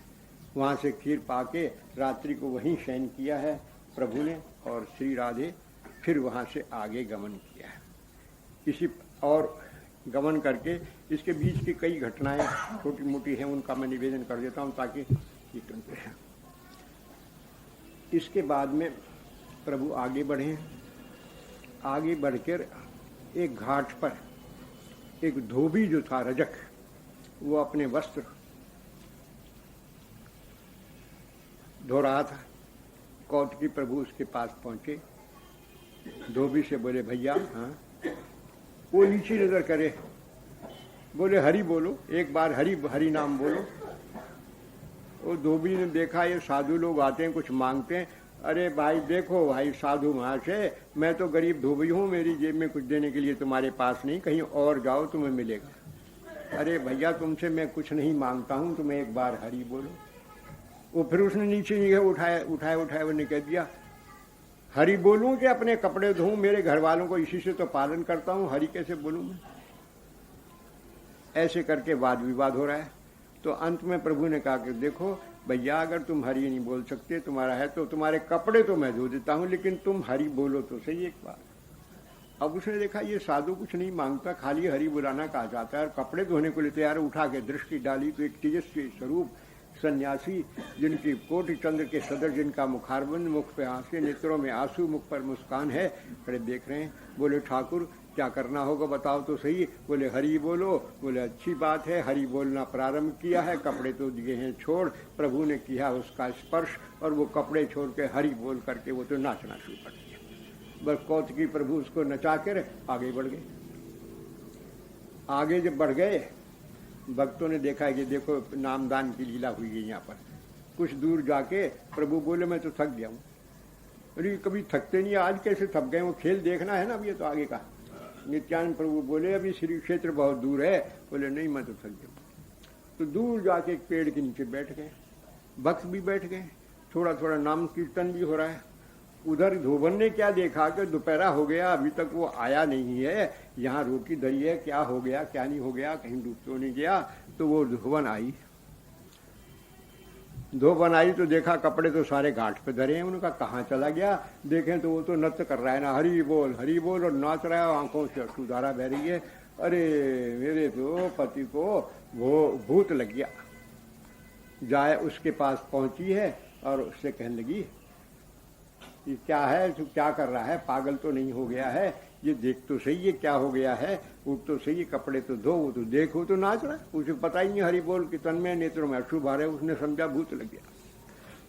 [SPEAKER 1] वहाँ से खीर पाके रात्रि को वहीं शयन किया है प्रभु ने, और श्री राधे फिर वहाँ से आगे गमन किया है। इसी और गमन करके इसके बीच की कई घटनाएं छोटी मोटी हैं, उनका मैं निवेदन कर देता हूँ ताकि इसके बाद में प्रभु आगे बढ़े। आगे बढ़कर एक घाट पर एक धोबी जो था रजक, वो अपने वस्त्र धो रहा था। कौतुकी प्रभु उसके पास पहुंचे, धोबी से बोले, भैया हाँ। वो नीचे नजर करे, बोले हरि बोलो, एक बार हरि हरि नाम बोलो। वो धोबी ने देखा ये साधु लोग आते हैं कुछ मांगते हैं। अरे भाई देखो भाई साधु महाशय, मैं तो गरीब धोबी हूँ, मेरी जेब में कुछ देने के लिए तुम्हारे पास नहीं, कहीं और जाओ तुम्हें मिलेगा। अरे भैया तुमसे मैं कुछ नहीं मांगता हूँ, तुम्हें एक बार हरि बोलो। वो फिर उसने नीचे निगाह उठाया उन्हें कह दिया, हरि बोलूं कि अपने कपड़े धोऊं, मेरे घर वालों को इसी से तो पालन करता हूं, हरि कैसे बोलूं मैं। ऐसे करके वाद विवाद हो रहा है। तो अंत में प्रभु ने कहा कि देखो भैया, अगर तुम हरि नहीं बोल सकते, तुम्हारा है तो तुम्हारे कपड़े तो मैं धो देता हूं, लेकिन तुम हरि बोलो तो सही एक बार। अब उसने देखा ये साधु कुछ नहीं मांगता, खाली हरि बुलाना कहा जाता है, और कपड़े धोने को लिए तैयार। उठा के दृष्टि डाली तो एक तेजस्वी स्वरूप सन्यासी, जिनकी कोटि चंद्र के सदर, जिनका मुखारबंद, मुख पे आंखें, नेत्रों में आंसू, मुख पर मुस्कान है, खड़े देख रहे हैं। बोले ठाकुर क्या करना होगा बताओ तो सही। बोले हरि बोलो। बोले अच्छी बात है, हरि बोलना प्रारंभ किया है, कपड़े तो दिए हैं छोड़। प्रभु ने किया उसका स्पर्श, और वो कपड़े छोड़ के हरि बोल करके वो तो नाचना शुरू कर दिया। बस कौतुकी प्रभु उसको नचा कर आगे बढ़ गए। आगे जब बढ़ गए, भक्तों ने देखा कि देखो नामदान की लीला हुई है यहाँ पर। कुछ दूर जाके प्रभु बोले मैं तो थक गया हूँ। अरे कभी थकते नहीं, आज कैसे थक गए, वो खेल देखना है ना अब ये तो आगे का। नित्यानंद प्रभु बोले अभी श्री क्षेत्र बहुत दूर है। बोले नहीं मैं तो थक गया। तो दूर जाके एक पेड़ के नीचे बैठ गए, भक्त भी बैठ गए, थोड़ा थोड़ा नाम कीर्तन भी हो रहा है। उधर धोबन ने क्या देखा कि दोपहरा हो गया, अभी तक वो आया नहीं है, यहाँ रोटी धरी है, क्या हो गया क्या नहीं हो गया, कहीं डूब तो नहीं गया। तो वो धोबन आई तो देखा कपड़े तो सारे घाट पे धरे हैं। उनका कहाँ चला गया, देखें तो वो तो नृत्य कर रहा है ना, हरी बोल और नाच रहा है, आंखों से अश्रुधारा बह रही है। अरे मेरे तो पति को वो भूत लग गया। जाए उसके पास पहुंची है और उससे कहने लगी, ये क्या है, तू क्या कर रहा है, पागल तो नहीं हो गया है, ये देख तो सही है क्या हो गया है, उठ तो सही है, कपड़े तो धो, वो तो देखो तो नाच रहा है। उसे पता ही नहीं हरि बोल कि तन में नेत्रों में अशुभ आ रहे, उसने समझा भूत लग गया।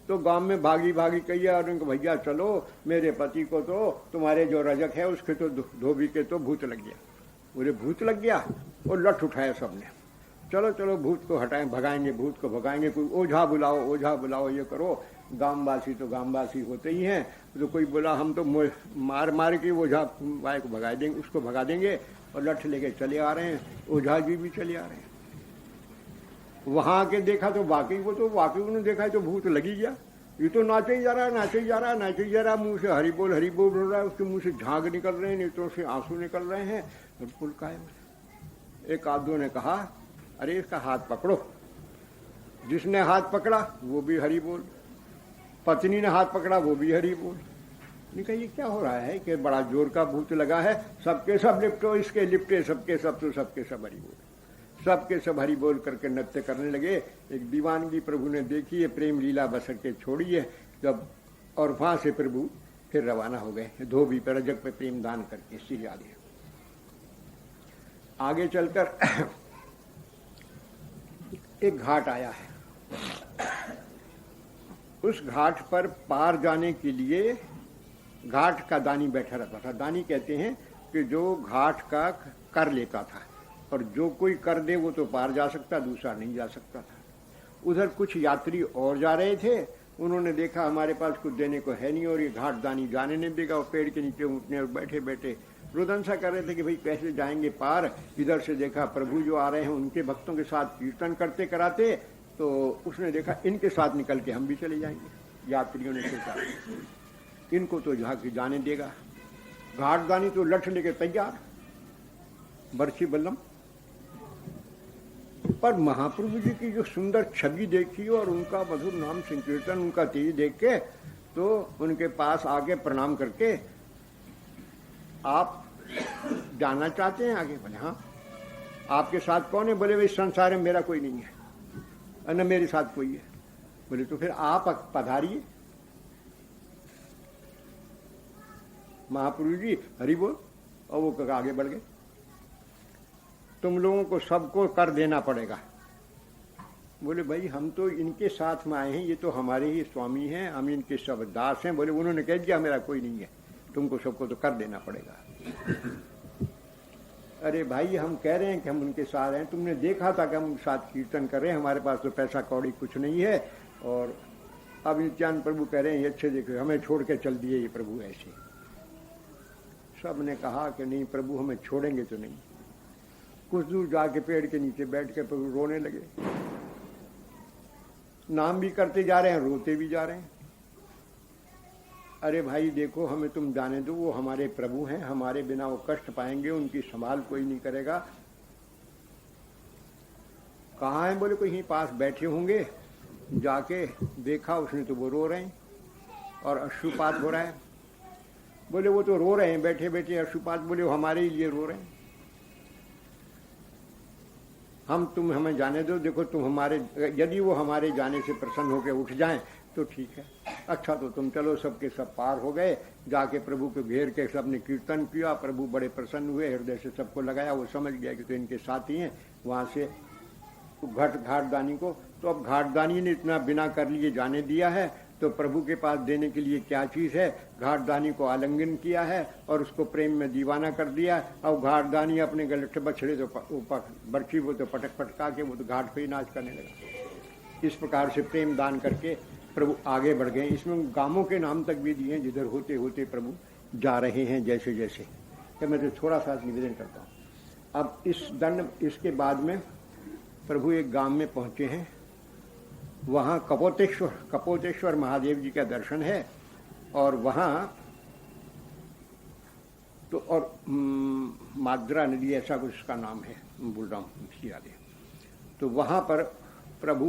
[SPEAKER 1] तो गांव में भागी कहिया और उनको, भैया चलो, मेरे पति को तो तुम्हारे जो रजक है उसके तो धोबी के तो भूत लग गया। बोले भूत लग गया, और लठ उठाया सबने, चलो भूत को हटाएं, भगाएंगे, भूत को भगाएंगे, कोई ओझा बुलाओ, ये करो। गांववासी तो गांववासी होते ही हैं, तो कोई बोला हम तो मार के ओझा वाय को भगा देंगे, उसको भगा देंगे, और लठ लेके चले आ रहे हैं। ओझा जी भी चले आ रहे हैं। वहां आके देखा तो वाकई उन्होंने देखा तो भूत लगी गया। ये तो नाचे ही जा रहा, मुंह से हरि बोल हो रहा है, उसके मुंह से झाग निकल रहे हैं, नेत्रों से आंसू निकल रहे हैं, बिल्कुल कायम। एक आदमी ने कहा, अरे इसका हाथ पकड़ो। जिसने हाथ पकड़ा वो भी हरि बोल, पत्नी ने हाथ पकड़ा वो भी हरि बोल। नहीं कहा ये क्या हो रहा है कि बड़ा जोर का भूत लगा है, सबके सब लिपटो, इसके लिपटे सबके सब हरि बोल, सबके सब हरि बोल करके नृत्य करने लगे। एक दीवानगी प्रभु ने देखी है, प्रेम लीला बसर के छोड़ी है जब, और वहां से प्रभु फिर रवाना हो गए धोबी पर रजक पे प्रेम दान करके। श्री आगे चलकर एक घाट आया है। उस घाट पर पार जाने के लिए घाट का दानी बैठा रहता था। दानी कहते हैं कि जो घाट का कर लेता था, और जो कोई कर दे वो तो पार जा सकता, दूसरा नहीं जा सकता था। उधर कुछ यात्री और जा रहे थे, उन्होंने देखा हमारे पास कुछ देने को है नहीं, और ये घाट दानी जाने नहीं देगा, और पेड़ के नीचे उठने और बैठे बैठे रुदन सा कर रहे थे कि भाई कैसे जाएंगे पार। इधर से देखा प्रभु जो आ रहे हैं उनके भक्तों के साथ कीर्तन करते कराते, तो उसने देखा इनके साथ निकल के हम भी चले जाएंगे। यात्रियों ने सोचा इनको तो झांकी जाने देगा। घाटदानी तो लठ लेके तैयार, बरछी बल्लम, पर महाप्रभु जी की जो सुंदर छवि देखी और उनका मधुर नाम संकीर्तन, उनका तेज देख के, तो उनके पास आके प्रणाम करके, आप जाना चाहते हैं आगे? बोले हाँ। आपके साथ कौन है? बोले भाई संसार में मेरा कोई नहीं है, न मेरे साथ कोई है। बोले तो फिर आप पधारिए। महाप्रभु जी हरि बोल, और वो आगे बढ़ गए। तुम लोगों को सबको कर देना पड़ेगा। बोले भाई हम तो इनके साथ में आए हैं, ये तो हमारे ही स्वामी हैं, हम इनके सब दास हैं। बोले उन्होंने कह दिया मेरा कोई नहीं है, तुमको सबको तो कर देना पड़ेगा। अरे भाई हम कह रहे हैं कि हम उनके साथ हैं, तुमने देखा था कि हम साथ कीर्तन कर रहे हैं, हमारे पास तो पैसा कौड़ी कुछ नहीं है, और अब नित्यानंद प्रभु कह रहे हैं ये अच्छे देखो हमें छोड़ के चल दिए ये प्रभु ऐसे। सब ने कहा कि नहीं प्रभु हमें छोड़ेंगे तो नहीं। कुछ दूर जाके पेड़ के नीचे बैठ के प्रभु रोने लगे। नाम भी करते जा रहे हैं, रोते भी जा रहे हैं। अरे भाई देखो हमें तुम जाने दो, वो हमारे प्रभु हैं, हमारे बिना वो कष्ट पाएंगे, उनकी संभाल कोई नहीं करेगा। कहाँ हैं? बोले कोई यहीं पास बैठे होंगे। जाके देखा उसने तो वो रो रहे हैं और अश्रुपात हो रहा है। बोले वो तो रो रहे हैं बैठे बैठे अश्रुपात, बोले वो हमारे ही लिए रो रहे हैं। तुम हमें जाने दो, देखो तुम हमारे, यदि वो हमारे जाने से प्रसन्न होकर उठ जाएं तो ठीक है, अच्छा तो तुम चलो। सबके सब पार हो गए, जाके प्रभु को घेर के सबने कीर्तन किया। प्रभु बड़े प्रसन्न हुए, हृदय से सबको लगाया, वो समझ गया कि तो इनके साथ ही हैं। वहाँ से घाटदानी को, तो अब घाटदानी ने इतना बिना कर लिए जाने दिया है, तो प्रभु के पास देने के लिए क्या चीज़ है? घाटदानी को आलिंगन किया है और उसको प्रेम में दीवाना कर दिया। अब घाटदानी अपने गले बछड़े तो ऊपर बर्छी वो तो पटका के वो तो घाट पे ही नाच करने लगा। इस प्रकार से प्रेम दान करके प्रभु आगे बढ़ गए। इसमें गांवों के नाम तक भी दिए, जिधर होते होते प्रभु जा रहे हैं जैसे जैसे। तो मैं तो थोड़ा सा निवेदन करता हूँ। अब इसके बाद में प्रभु एक गांव में पहुंचे हैं, वहाँ कपोतेश्वर महादेव जी का दर्शन है, और वहाँ तो और माद्रा नदी ऐसा कुछ उसका नाम है, भूल रहा हूँ याद है। तो वहाँ पर प्रभु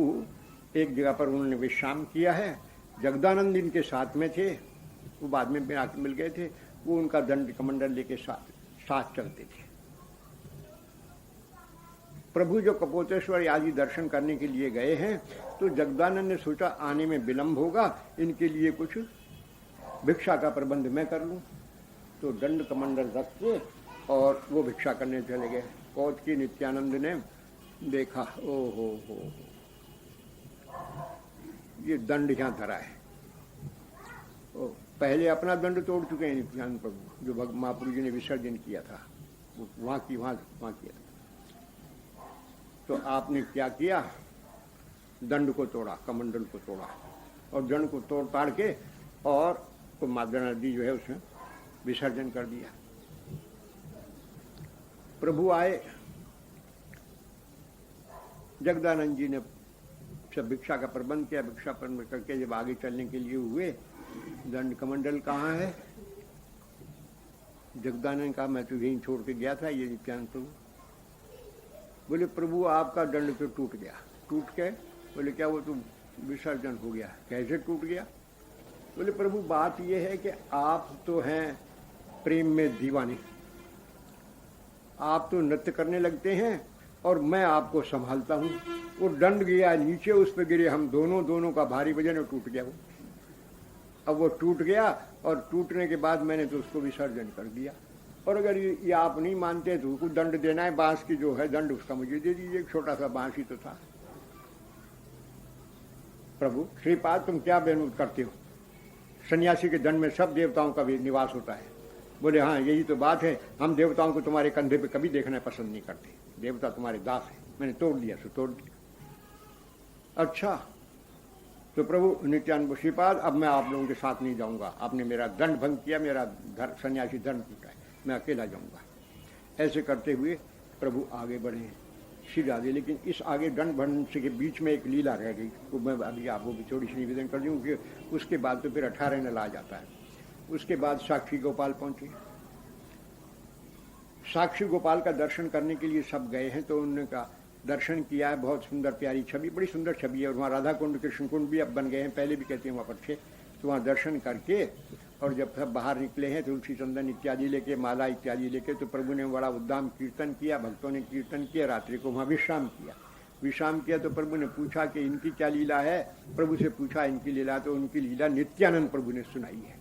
[SPEAKER 1] एक जगह पर उन्होंने विश्राम किया है। जगदानंद इनके साथ में थे, वो बाद में आके मिल गए थे। वो उनका दंड कमंडल लेके साथ चलते थे। प्रभु जो कपोतेश्वर आदि दर्शन करने के लिए गए हैं, तो जगदानंद ने सोचा आने में विलंब होगा, इनके लिए कुछ भिक्षा का प्रबंध मैं कर लूं। तो दंड कमंडल रख के और वो भिक्षा करने चले गए। कौत की नित्यानंद ने देखा, ओ हो ये दंड यहाँ धरा है। पहले अपना दंड तोड़ चुके हैं नित्यानंद प्रभु, जो महाप्रभु जी ने विसर्जन किया था, वहाँ किया था। तो आपने क्या किया, दंड को तोड़ा, कमंडल को तोड़ा, और दंड को तोड़ ताड़ के और तो माद्रा नदी जो है उसमें विसर्जन कर दिया। प्रभु आए, जगदानंद जी ने सब भिक्षा का प्रबंध किया। भिक्षा प्रबंध करके जब आगे चलने के लिए हुए, दंड कमंडल कहाँ है? जगदानंद कहा मैं तो यहीं छोड़ के गया था। ये नित्यानंद प्रभु बोले प्रभु आपका दंड तो टूट गया। टूट के बोले क्या? वो तो विसर्जन हो गया। कैसे टूट गया? बोले प्रभु बात ये है कि आप तो हैं प्रेम में दीवाने, आप तो नृत्य करने लगते हैं और मैं आपको संभालता हूँ। वो दंड गया नीचे, उस पर गिरे हम दोनों का भारी वजन, और टूट गया वो। अब वो टूट गया और टूटने के बाद मैंने तो उसको विसर्जन कर दिया। और अगर ये आप नहीं मानते तो कुछ दंड देना है, बांस की जो है दंड उसका मुझे दे दीजिए। छोटा सा बांस ही तो था। प्रभु श्रीपाद तुम क्या बेनूत करते हो? सन्यासी के दंड में सब देवताओं का भी निवास होता है। बोले हाँ यही तो बात है, हम देवताओं को तुम्हारे कंधे पे कभी देखना पसंद नहीं करते। देवता तुम्हारे दास है। मैंने तोड़ दिया सो तोड़ दिया। अच्छा तो प्रभु नित्यानंद श्रीपाद अब मैं आप लोगों के साथ नहीं जाऊंगा, आपने मेरा दंड भंग किया, मेरा सन्यासी दंड टूटा है, मैं अकेला जाऊंगा। ऐसे करते हुए प्रभु आगे बढ़े सीधा आगे। लेकिन इस आगे दंड भंग के बीच में एक लीला रह गई, तो मैं अभी आपको भी थोड़ी सी निवेदन कर दूँ कि उसके बाद तो फिर 18 नल आ जाता है। उसके बाद साक्षी गोपाल पहुंचे। साक्षी गोपाल का दर्शन करने के लिए सब गए हैं, तो उन्होंने का दर्शन किया है। बहुत सुंदर प्यारी छवि, बड़ी सुंदर छवि है। और वहाँ राधा कुंड कृष्ण कुंड भी अब बन गए हैं, पहले भी कहते हैं वहाँ पर थे। तो वहाँ दर्शन करके और जब सब बाहर निकले हैं तुलसी चंदन इत्यादि लेके, माला इत्यादि लेके, तो प्रभु ने बड़ा उद्दाम कीर्तन किया, भक्तों ने कीर्तन किया। रात्रि को वहाँ विश्राम किया। तो प्रभु ने पूछा कि इनकी क्या लीला है? प्रभु से पूछा इनकी लीला, तो उनकी लीला नित्यानंद प्रभु ने सुनाई है।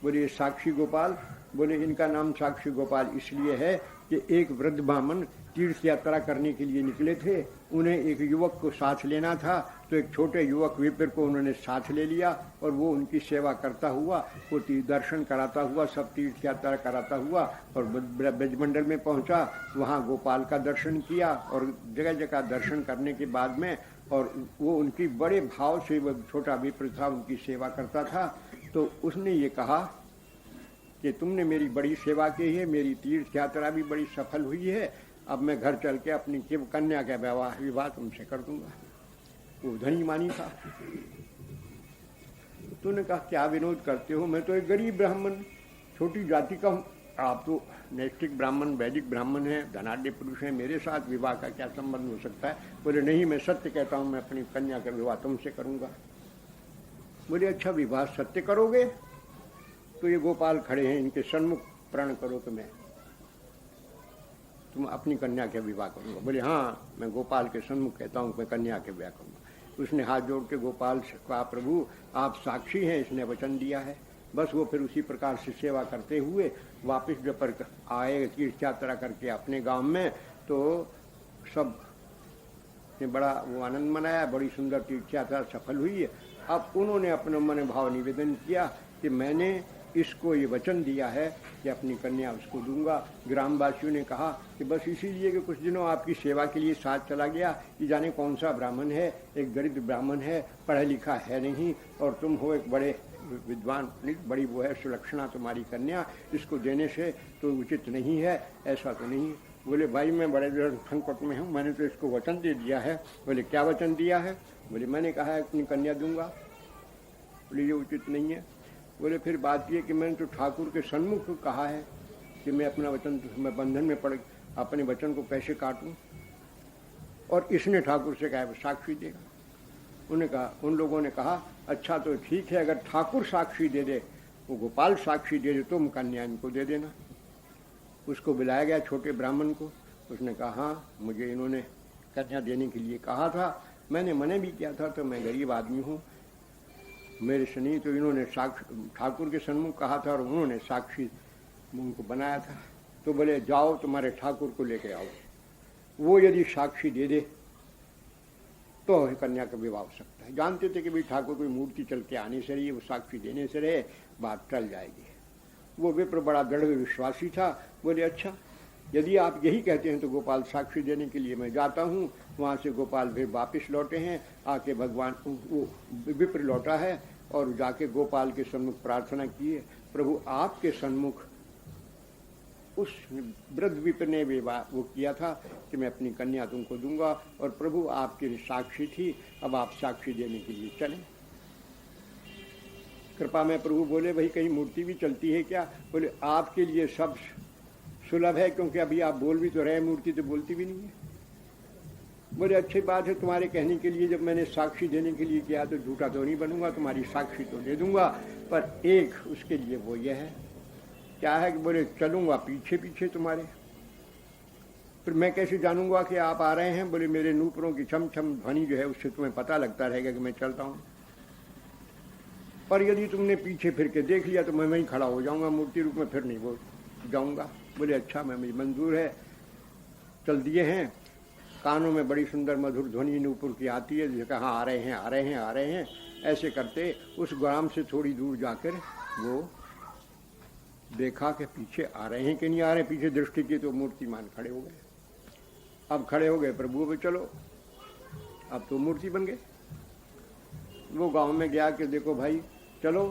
[SPEAKER 1] बोले साक्षी गोपाल, बोले इनका नाम साक्षी गोपाल इसलिए है कि एक वृद्ध ब्राह्मण तीर्थ यात्रा करने के लिए निकले थे, उन्हें एक युवक को साथ लेना था, तो एक छोटे युवक विप्र को उन्होंने साथ ले लिया और वो उनकी सेवा करता हुआ, वो दर्शन कराता हुआ, सब तीर्थ यात्रा कराता हुआ और ब्रजमंडल में पहुंचा। वहाँ गोपाल का दर्शन किया और जगह जगह दर्शन करने के बाद में, और वो उनकी बड़े भाव से, वो छोटा विप्र था, उनकी सेवा करता था। तो उसने ये कहा कि तुमने मेरी बड़ी सेवा की है, मेरी तीर्थ यात्रा भी बड़ी सफल हुई है, अब मैं घर चल के अपनी कन्या का विवाह तुमसे कर दूंगा। वो धनी मानी था। तूने कहा क्या विनोद करते हो? मैं तो एक गरीब ब्राह्मण, छोटी जाति का हूँ, आप तो नैष्ठिक ब्राह्मण, वैदिक ब्राह्मण है, धनाढ्य पुरुष है, मेरे साथ विवाह का क्या संबंध हो सकता है? बोले नहीं, मैं सत्य कहता हूँ, मैं अपनी कन्या का विवाह तुमसे करूंगा। बोले अच्छा विवाह सत्य करोगे? तो ये गोपाल खड़े हैं, इनके सन्मुख प्रण करो कि मैं तुम अपनी कन्या के विवाह करूंगा। बोले हाँ, मैं गोपाल के सन्मुख कहता हूँ मैं कन्या के विवाह करूंगा। उसने हाथ जोड़ के गोपाल से कहा प्रभु आप साक्षी हैं, इसने वचन दिया है। बस वो फिर उसी प्रकार से सेवा करते हुए वापस जब पर आए तीर्थ यात्रा करके अपने गांव में, तो सब ने बड़ा वो आनंद मनाया, बड़ी सुंदर तीर्थ यात्रा सफल हुई है। अब उन्होंने अपने मन भाव निवेदन किया कि मैंने इसको ये वचन दिया है कि अपनी कन्या उसको दूंगा। ग्रामवासियों ने कहा कि बस इसीलिए कि कुछ दिनों आपकी सेवा के लिए साथ चला गया, कि जाने कौन सा ब्राह्मण है, एक गरीब ब्राह्मण है, पढ़ा लिखा है नहीं, और तुम हो एक बड़े विद्वान, बड़ी वो है सुलक्षणा तुम्हारी कन्या, इसको देने से तो उचित नहीं है, ऐसा तो नहीं। बोले भाई मैं बड़े संकट में हूँ, मैंने तो इसको वचन दे दिया है। बोले क्या वचन दिया है? बोले मैंने कहा है अपनी कन्या दूंगा। बोले ये उचित नहीं है। बोले फिर बात ये कि मैंने तो ठाकुर के सन्मुख कहा है कि मैं अपना वचन, मैं बंधन में पड़ अपने वचन को कैसे काटूं, और इसने ठाकुर से कहा साक्षी देगा। उन्होंने कहा, उन लोगों ने कहा अच्छा तो ठीक है, अगर ठाकुर साक्षी दे दे, वो गोपाल साक्षी दे दे, तुम कन्या इनको दे देना। उसको बुलाया गया छोटे ब्राह्मण को। उसने कहा हाँ मुझे इन्होंने कन्या देने के लिए कहा था, मैंने मना भी किया था, तो मैं गरीब आदमी हूँ, मेरे से नहीं, तो इन्होंने साक्षी ठाकुर के सन्मुख कहा था और उन्होंने साक्षी उनको बनाया था। तो बोले जाओ तुम्हारे ठाकुर को लेके आओ, वो यदि साक्षी दे दे तो कन्या का विवाह हो सकता है। जानते थे कि भाई ठाकुर कोई मूर्ति चल के आने से रही, वो साक्षी देने से रहे, बात टल जाएगी। वो विप्र बड़ा दृढ़ विश्वासी था। बोले अच्छा यदि आप यही कहते हैं तो गोपाल साक्षी देने के लिए मैं जाता हूँ। वहाँ से गोपाल फिर वापिस लौटे हैं, आके भगवान वो विप्र लौटा है और जाके गोपाल के सन्मुख प्रार्थना की है, प्रभु आपके सन्मुख उस वृद्ध विप्र ने वो किया था कि मैं अपनी कन्या तुमको दूंगा, और प्रभु आपकी साक्षी थी, अब आप साक्षी देने के लिए चलें। कृपा में प्रभु बोले भाई कहीं मूर्ति भी चलती है क्या? बोले आपके लिए सब सुलभ है, क्योंकि अभी आप बोल भी तो रहे, मूर्ति तो बोलती भी नहीं है। बोले अच्छी बात है, तुम्हारे कहने के लिए जब मैंने साक्षी देने के लिए किया तो झूठा तो नहीं बनूंगा, तुम्हारी साक्षी तो दे दूंगा, पर एक उसके लिए वो ये है, क्या है कि बोले चलूंगा पीछे पीछे तुम्हारे, फिर मैं कैसे जानूंगा कि आप आ रहे हैं? बोले मेरे नूपुरों की छम छम ध्वनि जो है उससे तुम्हें पता लगता रहेगा कि मैं चलता हूँ, पर यदि तुमने पीछे फिर के देख लिया तो मैं वहीं खड़ा हो जाऊंगा मूर्ति रूप में, फिर नहीं वो जाऊंगा। बोले अच्छा मैं मुझे मंजूर है। चल दिए हैं, कानों में बड़ी सुंदर मधुर ध्वनि नूपुर की आती है, जैसे कहाँ आ रहे हैं आ रहे हैं आ रहे हैं, ऐसे करते उस ग्राम से थोड़ी दूर जाकर वो देखा कि पीछे आ रहे हैं कि नहीं आ रहे, पीछे दृष्टि की तो मूर्तिमान खड़े हो गए। अब खड़े हो गए प्रभु भी चलो अब तो मूर्ति बन गए। वो गांव में गया कि देखो भाई चलो,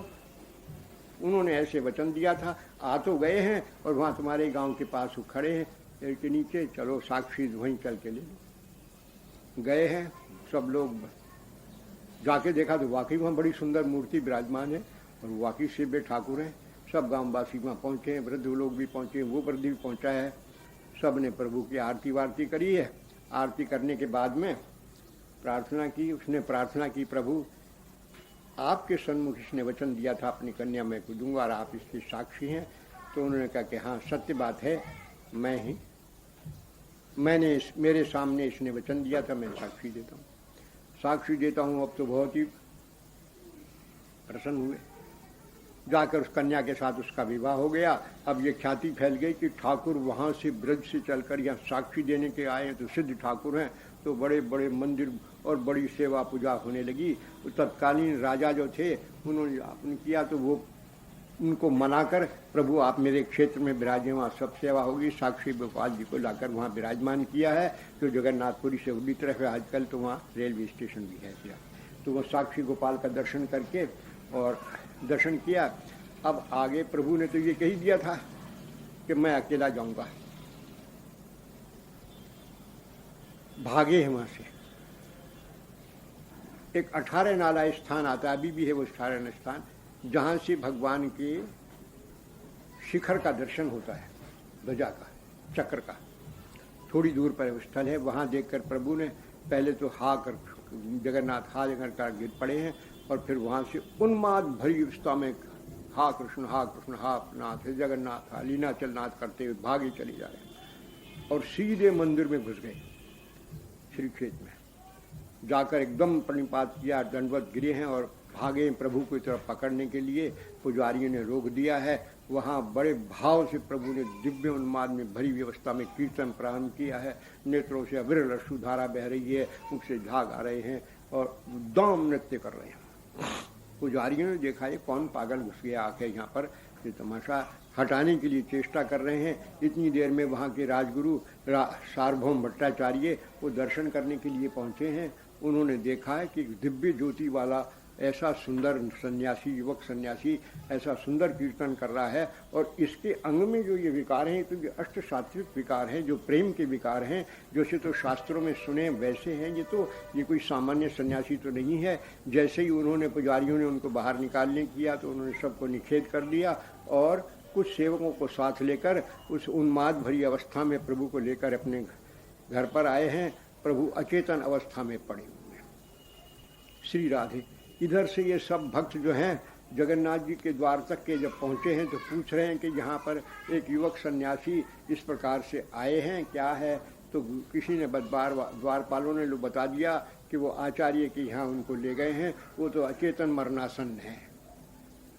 [SPEAKER 1] उन्होंने ऐसे वचन दिया था, आ तो गए हैं और वहाँ तुम्हारे गांव के पास वो खड़े हैं पेड़ के नीचे, चलो साक्षी वहीं चल के ले लो। गए हैं सब लोग, जाके देखा तो वाकई वहाँ बड़ी सुंदर मूर्ति विराजमान है और वाकई शिव ठाकुर हैं। सब गांववासी वहाँ पहुँचे हैं, वृद्ध लोग भी पहुँचे, वो वृद्ध भी पहुँचा है। सब ने प्रभु की आरती वारती करी है। आरती करने के बाद में प्रार्थना की, उसने प्रार्थना की प्रभु आपके सन्मुख इसने वचन दिया था अपनी कन्या मैं को दूंगा और आप इसकी साक्षी हैं। तो उन्होंने कहा कि हाँ सत्य बात है, मैंने मेरे सामने इसने वचन दिया था, मैं साक्षी देता हूँ, साक्षी देता हूँ। अब तो बहुत ही प्रसन्न हुए। जाकर उस कन्या के साथ उसका विवाह हो गया। अब ये ख्याति फैल गई कि ठाकुर वहाँ से ब्रज से चलकर यहाँ साक्षी देने के आए तो सिद्ध ठाकुर हैं, तो बड़े बड़े मंदिर और बड़ी सेवा पूजा होने लगी। तो तत्कालीन राजा जो थे उन्होंने आपने किया, तो वो उनको मनाकर प्रभु आप मेरे क्षेत्र में विराजे, वहाँ सब सेवा होगी। साक्षी गोपाल जी को लाकर वहाँ विराजमान किया है, तो जगन्नाथपुरी से उड़ी तरफ है आजकल, तो वहाँ रेलवे स्टेशन भी है। तो वो साक्षी गोपाल का दर्शन करके और दर्शन किया। अब आगे प्रभु ने तो ये कही दिया था कि मैं अकेला जाऊंगा, भागे हैं वहां से। एक 18 नाला स्थान आता है, अभी भी है वो 18 स्थान, जहां से भगवान के शिखर का दर्शन होता है, ध्वजा का, चक्र का। थोड़ी दूर पर वो स्थल है, वहां देखकर प्रभु ने पहले तो हा कर जगन्नाथ हा जगन्नाथ का गिर पड़े हैं, और फिर वहां से उन्माद भरी अवस्था में हा कृष्ण हा नाथ जगन्नाथ हा लीनाचल नाथ करते हुए भागे चले जा रहे हैं और सीधे मंदिर में घुस गए। श्री क्षेत्र में जाकर एकदम प्रणिपात किया, दंडवत गिरे हैं और भागे प्रभु की तरफ पकड़ने के लिए। पुजारियों ने रोक दिया है। वहाँ बड़े भाव से प्रभु ने दिव्य उन्माद में भरी व्यवस्था में कीर्तन प्रारंभ किया है। नेत्रों से अविरल अश्रुधारा बह रही है, मुख से झाग आ रहे हैं और दाम नृत्य कर रहे हैं। पुजारियों ने देखा ये कौन पागल घुस गया आके यहाँ पर, ये तमाशा हटाने के लिए चेष्टा कर रहे हैं। इतनी देर में वहाँ के राजगुरु सार्वभौम भट्टाचार्य वो दर्शन करने के लिए पहुँचे हैं। उन्होंने देखा है कि दिव्य ज्योति वाला ऐसा सुंदर सन्यासी, युवक सन्यासी ऐसा सुंदर कीर्तन कर रहा है, और इसके अंग में जो ये विकार हैं, तो ये अष्ट सात्विक विकार हैं, जो प्रेम के विकार हैं, जो से तो शास्त्रों में सुने वैसे हैं। ये कोई सामान्य सन्यासी तो नहीं है। जैसे ही उन्होंने, पुजारियों ने उनको बाहर निकालने किया तो उन्होंने सबको निषेध कर दिया, और कुछ सेवकों को साथ लेकर उस उन्माद भरी अवस्था में प्रभु को लेकर अपने घर पर आए हैं। प्रभु अचेतन अवस्था में पड़े हुए हैं। श्री राधे। इधर से ये सब भक्त जो हैं जगन्नाथ जी के द्वार तक के जब पहुँचे हैं तो पूछ रहे हैं कि यहाँ पर एक युवक सन्यासी इस प्रकार से आए हैं, क्या है? तो किसी ने द्वारपालों ने लोग बता दिया कि वो आचार्य के यहाँ उनको ले गए हैं, वो तो अचेतन मरणासन है।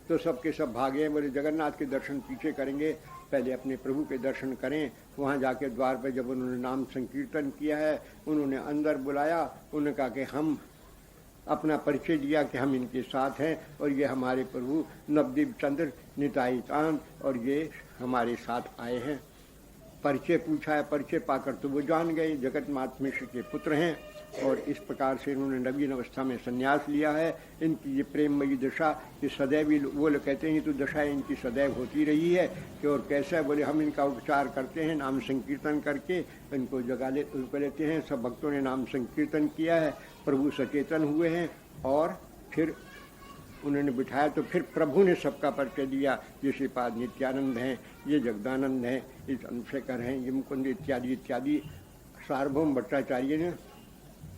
[SPEAKER 1] तो सबके सब भागे, बोले जगन्नाथ के दर्शन पीछे करेंगे, पहले अपने प्रभु के दर्शन करें। वहाँ जाके द्वार पर जब उन्होंने नाम संकीर्तन किया है, उन्होंने अंदर बुलाया, उन्होंने कहा कि हम अपना परिचय दिया कि हम इनके साथ हैं, और ये हमारे प्रभु नवदीप चंद्र निताई चांद, और ये हमारे साथ आए हैं। परिचय पूछा है, परिचय पाकर तो वो जान गए जगत मात मिश्र के पुत्र हैं, और इस प्रकार से इन्होंने नवीन अवस्था में संन्यास लिया है। इनकी ये प्रेममयी दशा, ये सदैव ही वो लोग कहते हैं तो दशा इनकी सदैव होती रही है कि, और कैसा? बोले हम इनका उपचार करते हैं नाम संकीर्तन करके, इनको जगा लेते हैं। सब भक्तों ने नाम संकीर्तन किया है, प्रभु सचेतन हुए हैं, और फिर उन्होंने बिठाया तो फिर प्रभु ने सबका परिचय दिया। ये श्रीपाद नित्यानंद हैं, ये जगदानंद हैं, ये चंद्रशेखर हैं, ये मुकुंद इत्यादि इत्यादि। सार्वभौम भट्टाचार्य ने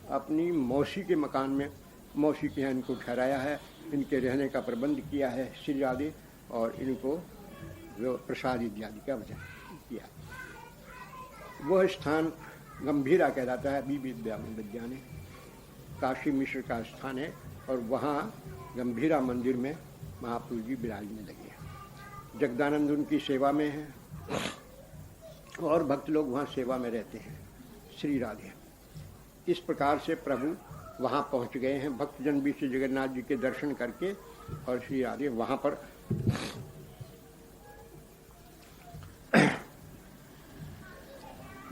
[SPEAKER 1] अपनी मौसी के मकान में, मौसी के यहाँ इनको ठहराया है, इनके रहने का प्रबंध किया है श्री राधे, और इनको जो प्रसाद इत्यादि का वजह किया। वह स्थान गंभीरा कहलाता है, विद्या ने काशी मिश्र का स्थान है, और वहाँ गंभीरा मंदिर में महाप्रभु जी विराजने लगे हैं। जगदानंद उनकी सेवा में है, और भक्त लोग वहाँ सेवा में रहते हैं। श्री राधे। इस प्रकार से प्रभु वहाँ पहुँच गए हैं, भक्तजन भी श्री जगन्नाथ जी के दर्शन करके, और श्री राधे वहाँ पर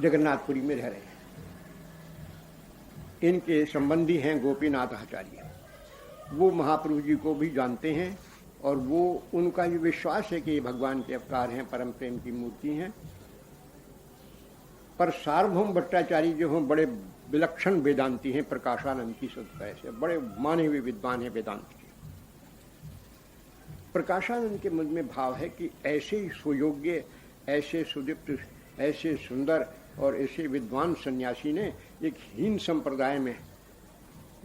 [SPEAKER 1] जगन्नाथपुरी में रह रहे हैं। इनके संबंधी हैं गोपीनाथ आचार्य, वो महाप्रभु जी को भी जानते हैं, और वो उनका ये विश्वास है कि ये भगवान के अवतार हैं, परम प्रेम की मूर्ति हैं। पर सार्वभौम भट्टाचार्य जो हैं बड़े विलक्षण वेदांती हैं, प्रकाशानंद की सत्ता से बड़े माने हुए विद्वान हैं वेदांत के। प्रकाशानंद के मन में भाव है कि ऐसे ही सुयोग्य, ऐसे सुदीप्त, ऐसे सुंदर और ऐसे विद्वान सन्यासी ने एक हीन संप्रदाय में,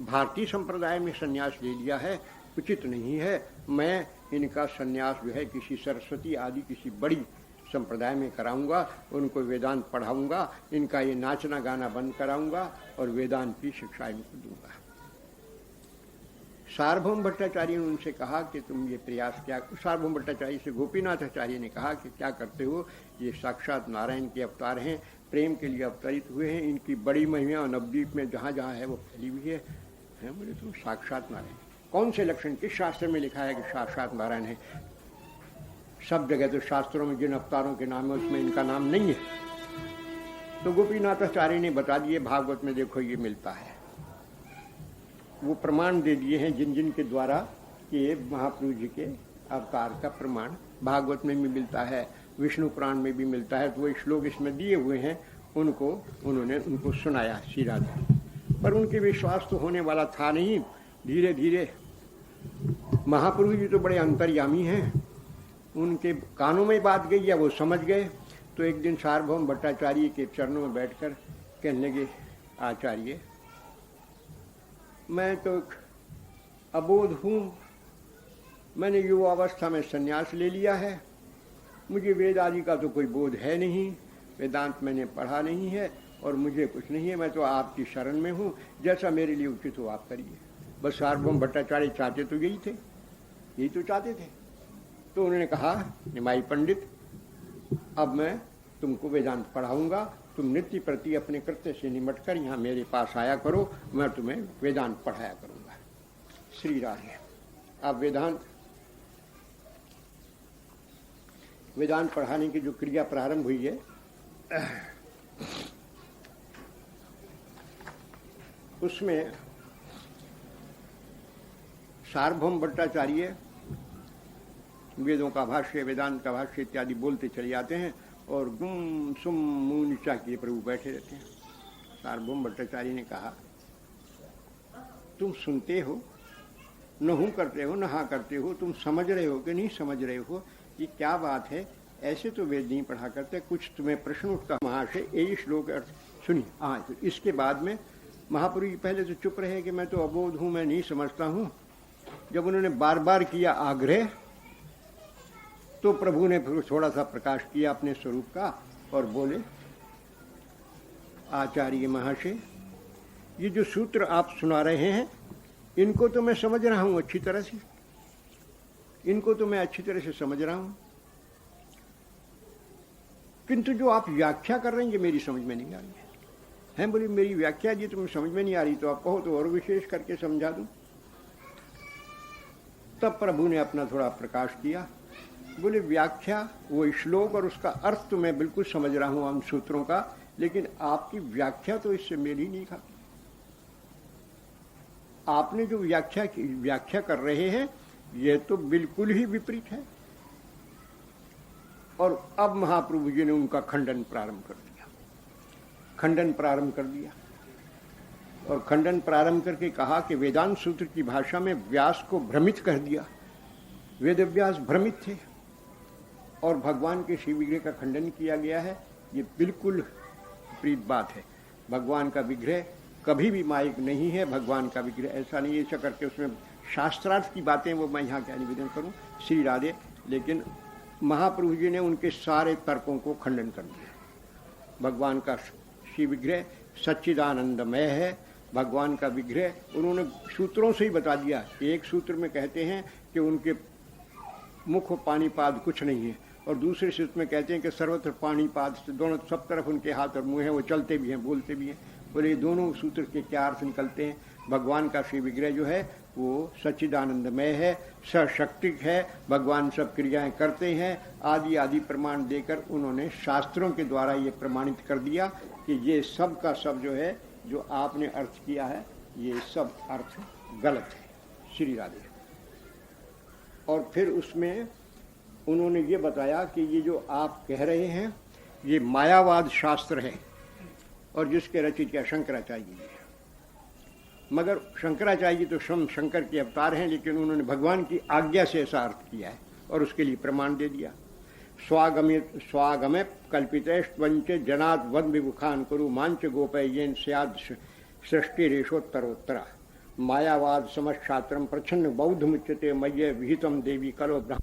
[SPEAKER 1] भारतीय संप्रदाय में सन्यास ले लिया है, उचित नहीं है। मैं इनका सन्यास जो है किसी सरस्वती आदि किसी बड़ी संप्रदाय में कराऊंगा, उनको वेदांत पढ़ाऊंगा, इनका ये नाचना गाना बंद कराऊंगा, और वेदांत की शिक्षा इनको दूंगा। सार्वभौम भट्टाचार्य ने उनसे कहा कि तुम ये प्रयास क्या? सार्वभौम भट्टाचार्य से गोपीनाथ आचार्य ने कहा कि क्या करते हो? ये साक्षात नारायण के अवतार हैं, प्रेम के लिए अवतरित हुए हैं, इनकी बड़ी महिमा नवद्वीप में जहाँ जहाँ है वो फैली हुई है। बोले तुम साक्षात नारायण? कौन से लक्षण, किस शास्त्र में लिखा है कि साक्षात नारायण है? सब जगह तो शास्त्रों में जिन अवतारों के नाम है उसमें इनका नाम नहीं है। तो गोपीनाथ आचार्य ने बता दिए, भागवत में देखो ये मिलता है। वो प्रमाण दे दिए हैं जिन जिन के द्वारा कि महाप्रभु जी के अवतार का प्रमाण भागवत में भी मिलता है, विष्णु पुराण में भी मिलता है। तो वो श्लोक इसमें दिए हुए हैं, उन्होंने उनको सुनाया श्री राधे। पर उनके विश्वास तो होने वाला था नहीं। धीरे धीरे महाप्रभु जी तो बड़े अंतर्यामी हैं, उनके कानों में बात गई या वो समझ गए। तो एक दिन सार्वभौम भट्टाचार्य के चरणों में बैठकर कहने लगे, आचार्य मैं तो अबोध हूँ, मैंने युवावस्था में संन्यास ले लिया है, मुझे वेद आदि का तो कोई बोध है नहीं, वेदांत मैंने पढ़ा नहीं है, और मुझे कुछ नहीं है, मैं तो आपकी शरण में हूँ, जैसा मेरे लिए उचित हो आप करिए। बस सार्वभौम भट्टाचार्य चाहते तो यही थे, यही तो चाहते थे। तो उन्होंने कहा, निमाई पंडित अब मैं तुमको वेदांत पढ़ाऊंगा, तुम नित्य प्रति अपने कृत्य से निमटकर यहाँ मेरे पास आया करो, मैं तुम्हें वेदांत पढ़ाया करूंगा। श्री राधे। अब वेदांत पढ़ाने की जो क्रिया प्रारंभ हुई है, उसमें सार्वभौम भट्टाचार्य वेदों का भाष्य, वेदांत का भाष्य इत्यादि बोलते चले जाते हैं और गुम सुम मुंह नीचा किए प्रभु बैठे रहते हैं। सार्वभौम भट्टाचार्य ने कहा, तुम सुनते हो, नहू करते हो, नहा करते हो, तुम समझ रहे हो कि नहीं समझ रहे हो, ये क्या बात है? ऐसे तो वेद नहीं पढ़ा करते, कुछ तुम्हें प्रश्न उठता। महाशय यही श्लोक अर्थ सुनिए। हाँ, तो इसके बाद में महापुरुष जी पहले तो चुप रहे कि मैं तो अबोध हूं, मैं नहीं समझता हूं। जब उन्होंने बार बार किया आग्रह, तो प्रभु ने फिर थोड़ा सा प्रकाश किया अपने स्वरूप का और बोले, आचार्य महाशय, ये जो सूत्र आप सुना रहे हैं, इनको तो मैं समझ रहा हूं अच्छी तरह से, इनको तो मैं अच्छी तरह से समझ रहा हूं, किंतु जो आप व्याख्या कर रहे हैं ये मेरी समझ में नहीं आ रही है। बोली, मेरी व्याख्या जी तुम्हें समझ में नहीं आ रही, तो आप कहो तो और विशेष करके समझा दूं। तब प्रभु ने अपना थोड़ा प्रकाश किया। बोले, व्याख्या वो श्लोक और उसका अर्थ तो मैं बिल्कुल समझ रहा हूं उन सूत्रों का, लेकिन आपकी व्याख्या तो इससे मेल ही नहीं खाती। आपने जो व्याख्या कर रहे हैं ये तो बिल्कुल ही विपरीत है। और अब महाप्रभु जी ने उनका खंडन प्रारंभ कर दिया, और खंडन प्रारंभ करके कहा कि वेदांत सूत्र की भाषा में व्यास को भ्रमित कर दिया। वेद व्यास भ्रमित थे और भगवान के शिव विग्रह का खंडन किया गया है। ये बिल्कुल विपरीत बात है। भगवान का विग्रह कभी भी मायिक नहीं है, भगवान का विग्रह ऐसा नहीं है। ऐसा करके उसमें शास्त्रार्थ की बातें वो मैं यहाँ क्या निवेदन करूँ, श्री राधे। लेकिन महाप्रभु जी ने उनके सारे तर्कों को खंडन कर दिया। भगवान का शिव विग्रह सच्चिदानंदमय है। भगवान का विग्रह उन्होंने सूत्रों से ही बता दिया। एक सूत्र में कहते हैं कि उनके मुख पानीपाद कुछ नहीं है, और दूसरे सूत्र में कहते हैं कि सर्वत्र पानीपाद, दोनों सब तरफ उनके हाथ और मुंह है, वो चलते भी हैं, बोलते भी हैं। बोले, ये दोनों सूत्र के क्या अर्थ निकलते हैं? भगवान का शिव विग्रह जो है वो सच्चिदानंदमय है, सशक्तिक है, भगवान सब क्रियाएं करते हैं, आदि आदि प्रमाण देकर उन्होंने शास्त्रों के द्वारा ये प्रमाणित कर दिया कि ये सब का सब जो है, जो आपने अर्थ किया है, ये सब अर्थ गलत है। श्री राधे। और फिर उसमें उन्होंने ये बताया कि ये जो आप कह रहे हैं ये मायावाद शास्त्र है, और जिसके रचित क्या शंकराचार्य जी है। मगर शंकराचार्य तो शंकर के अवतार हैं, लेकिन उन्होंने भगवान की आज्ञा से ऐसा अर्थ किया है और उसके लिए प्रमाण दे दिया। स्वागमे कल्पितेष्वंच जनाद वन विमुखान कुरु मांच गोपयेन स्याद सृष्टि रेशोत्तरोत्तरा मायावाद समक्षात्रम प्रच्छन्न बौद्ध मुच्यते मय्य विहितम देवी कलो ब्रह्म।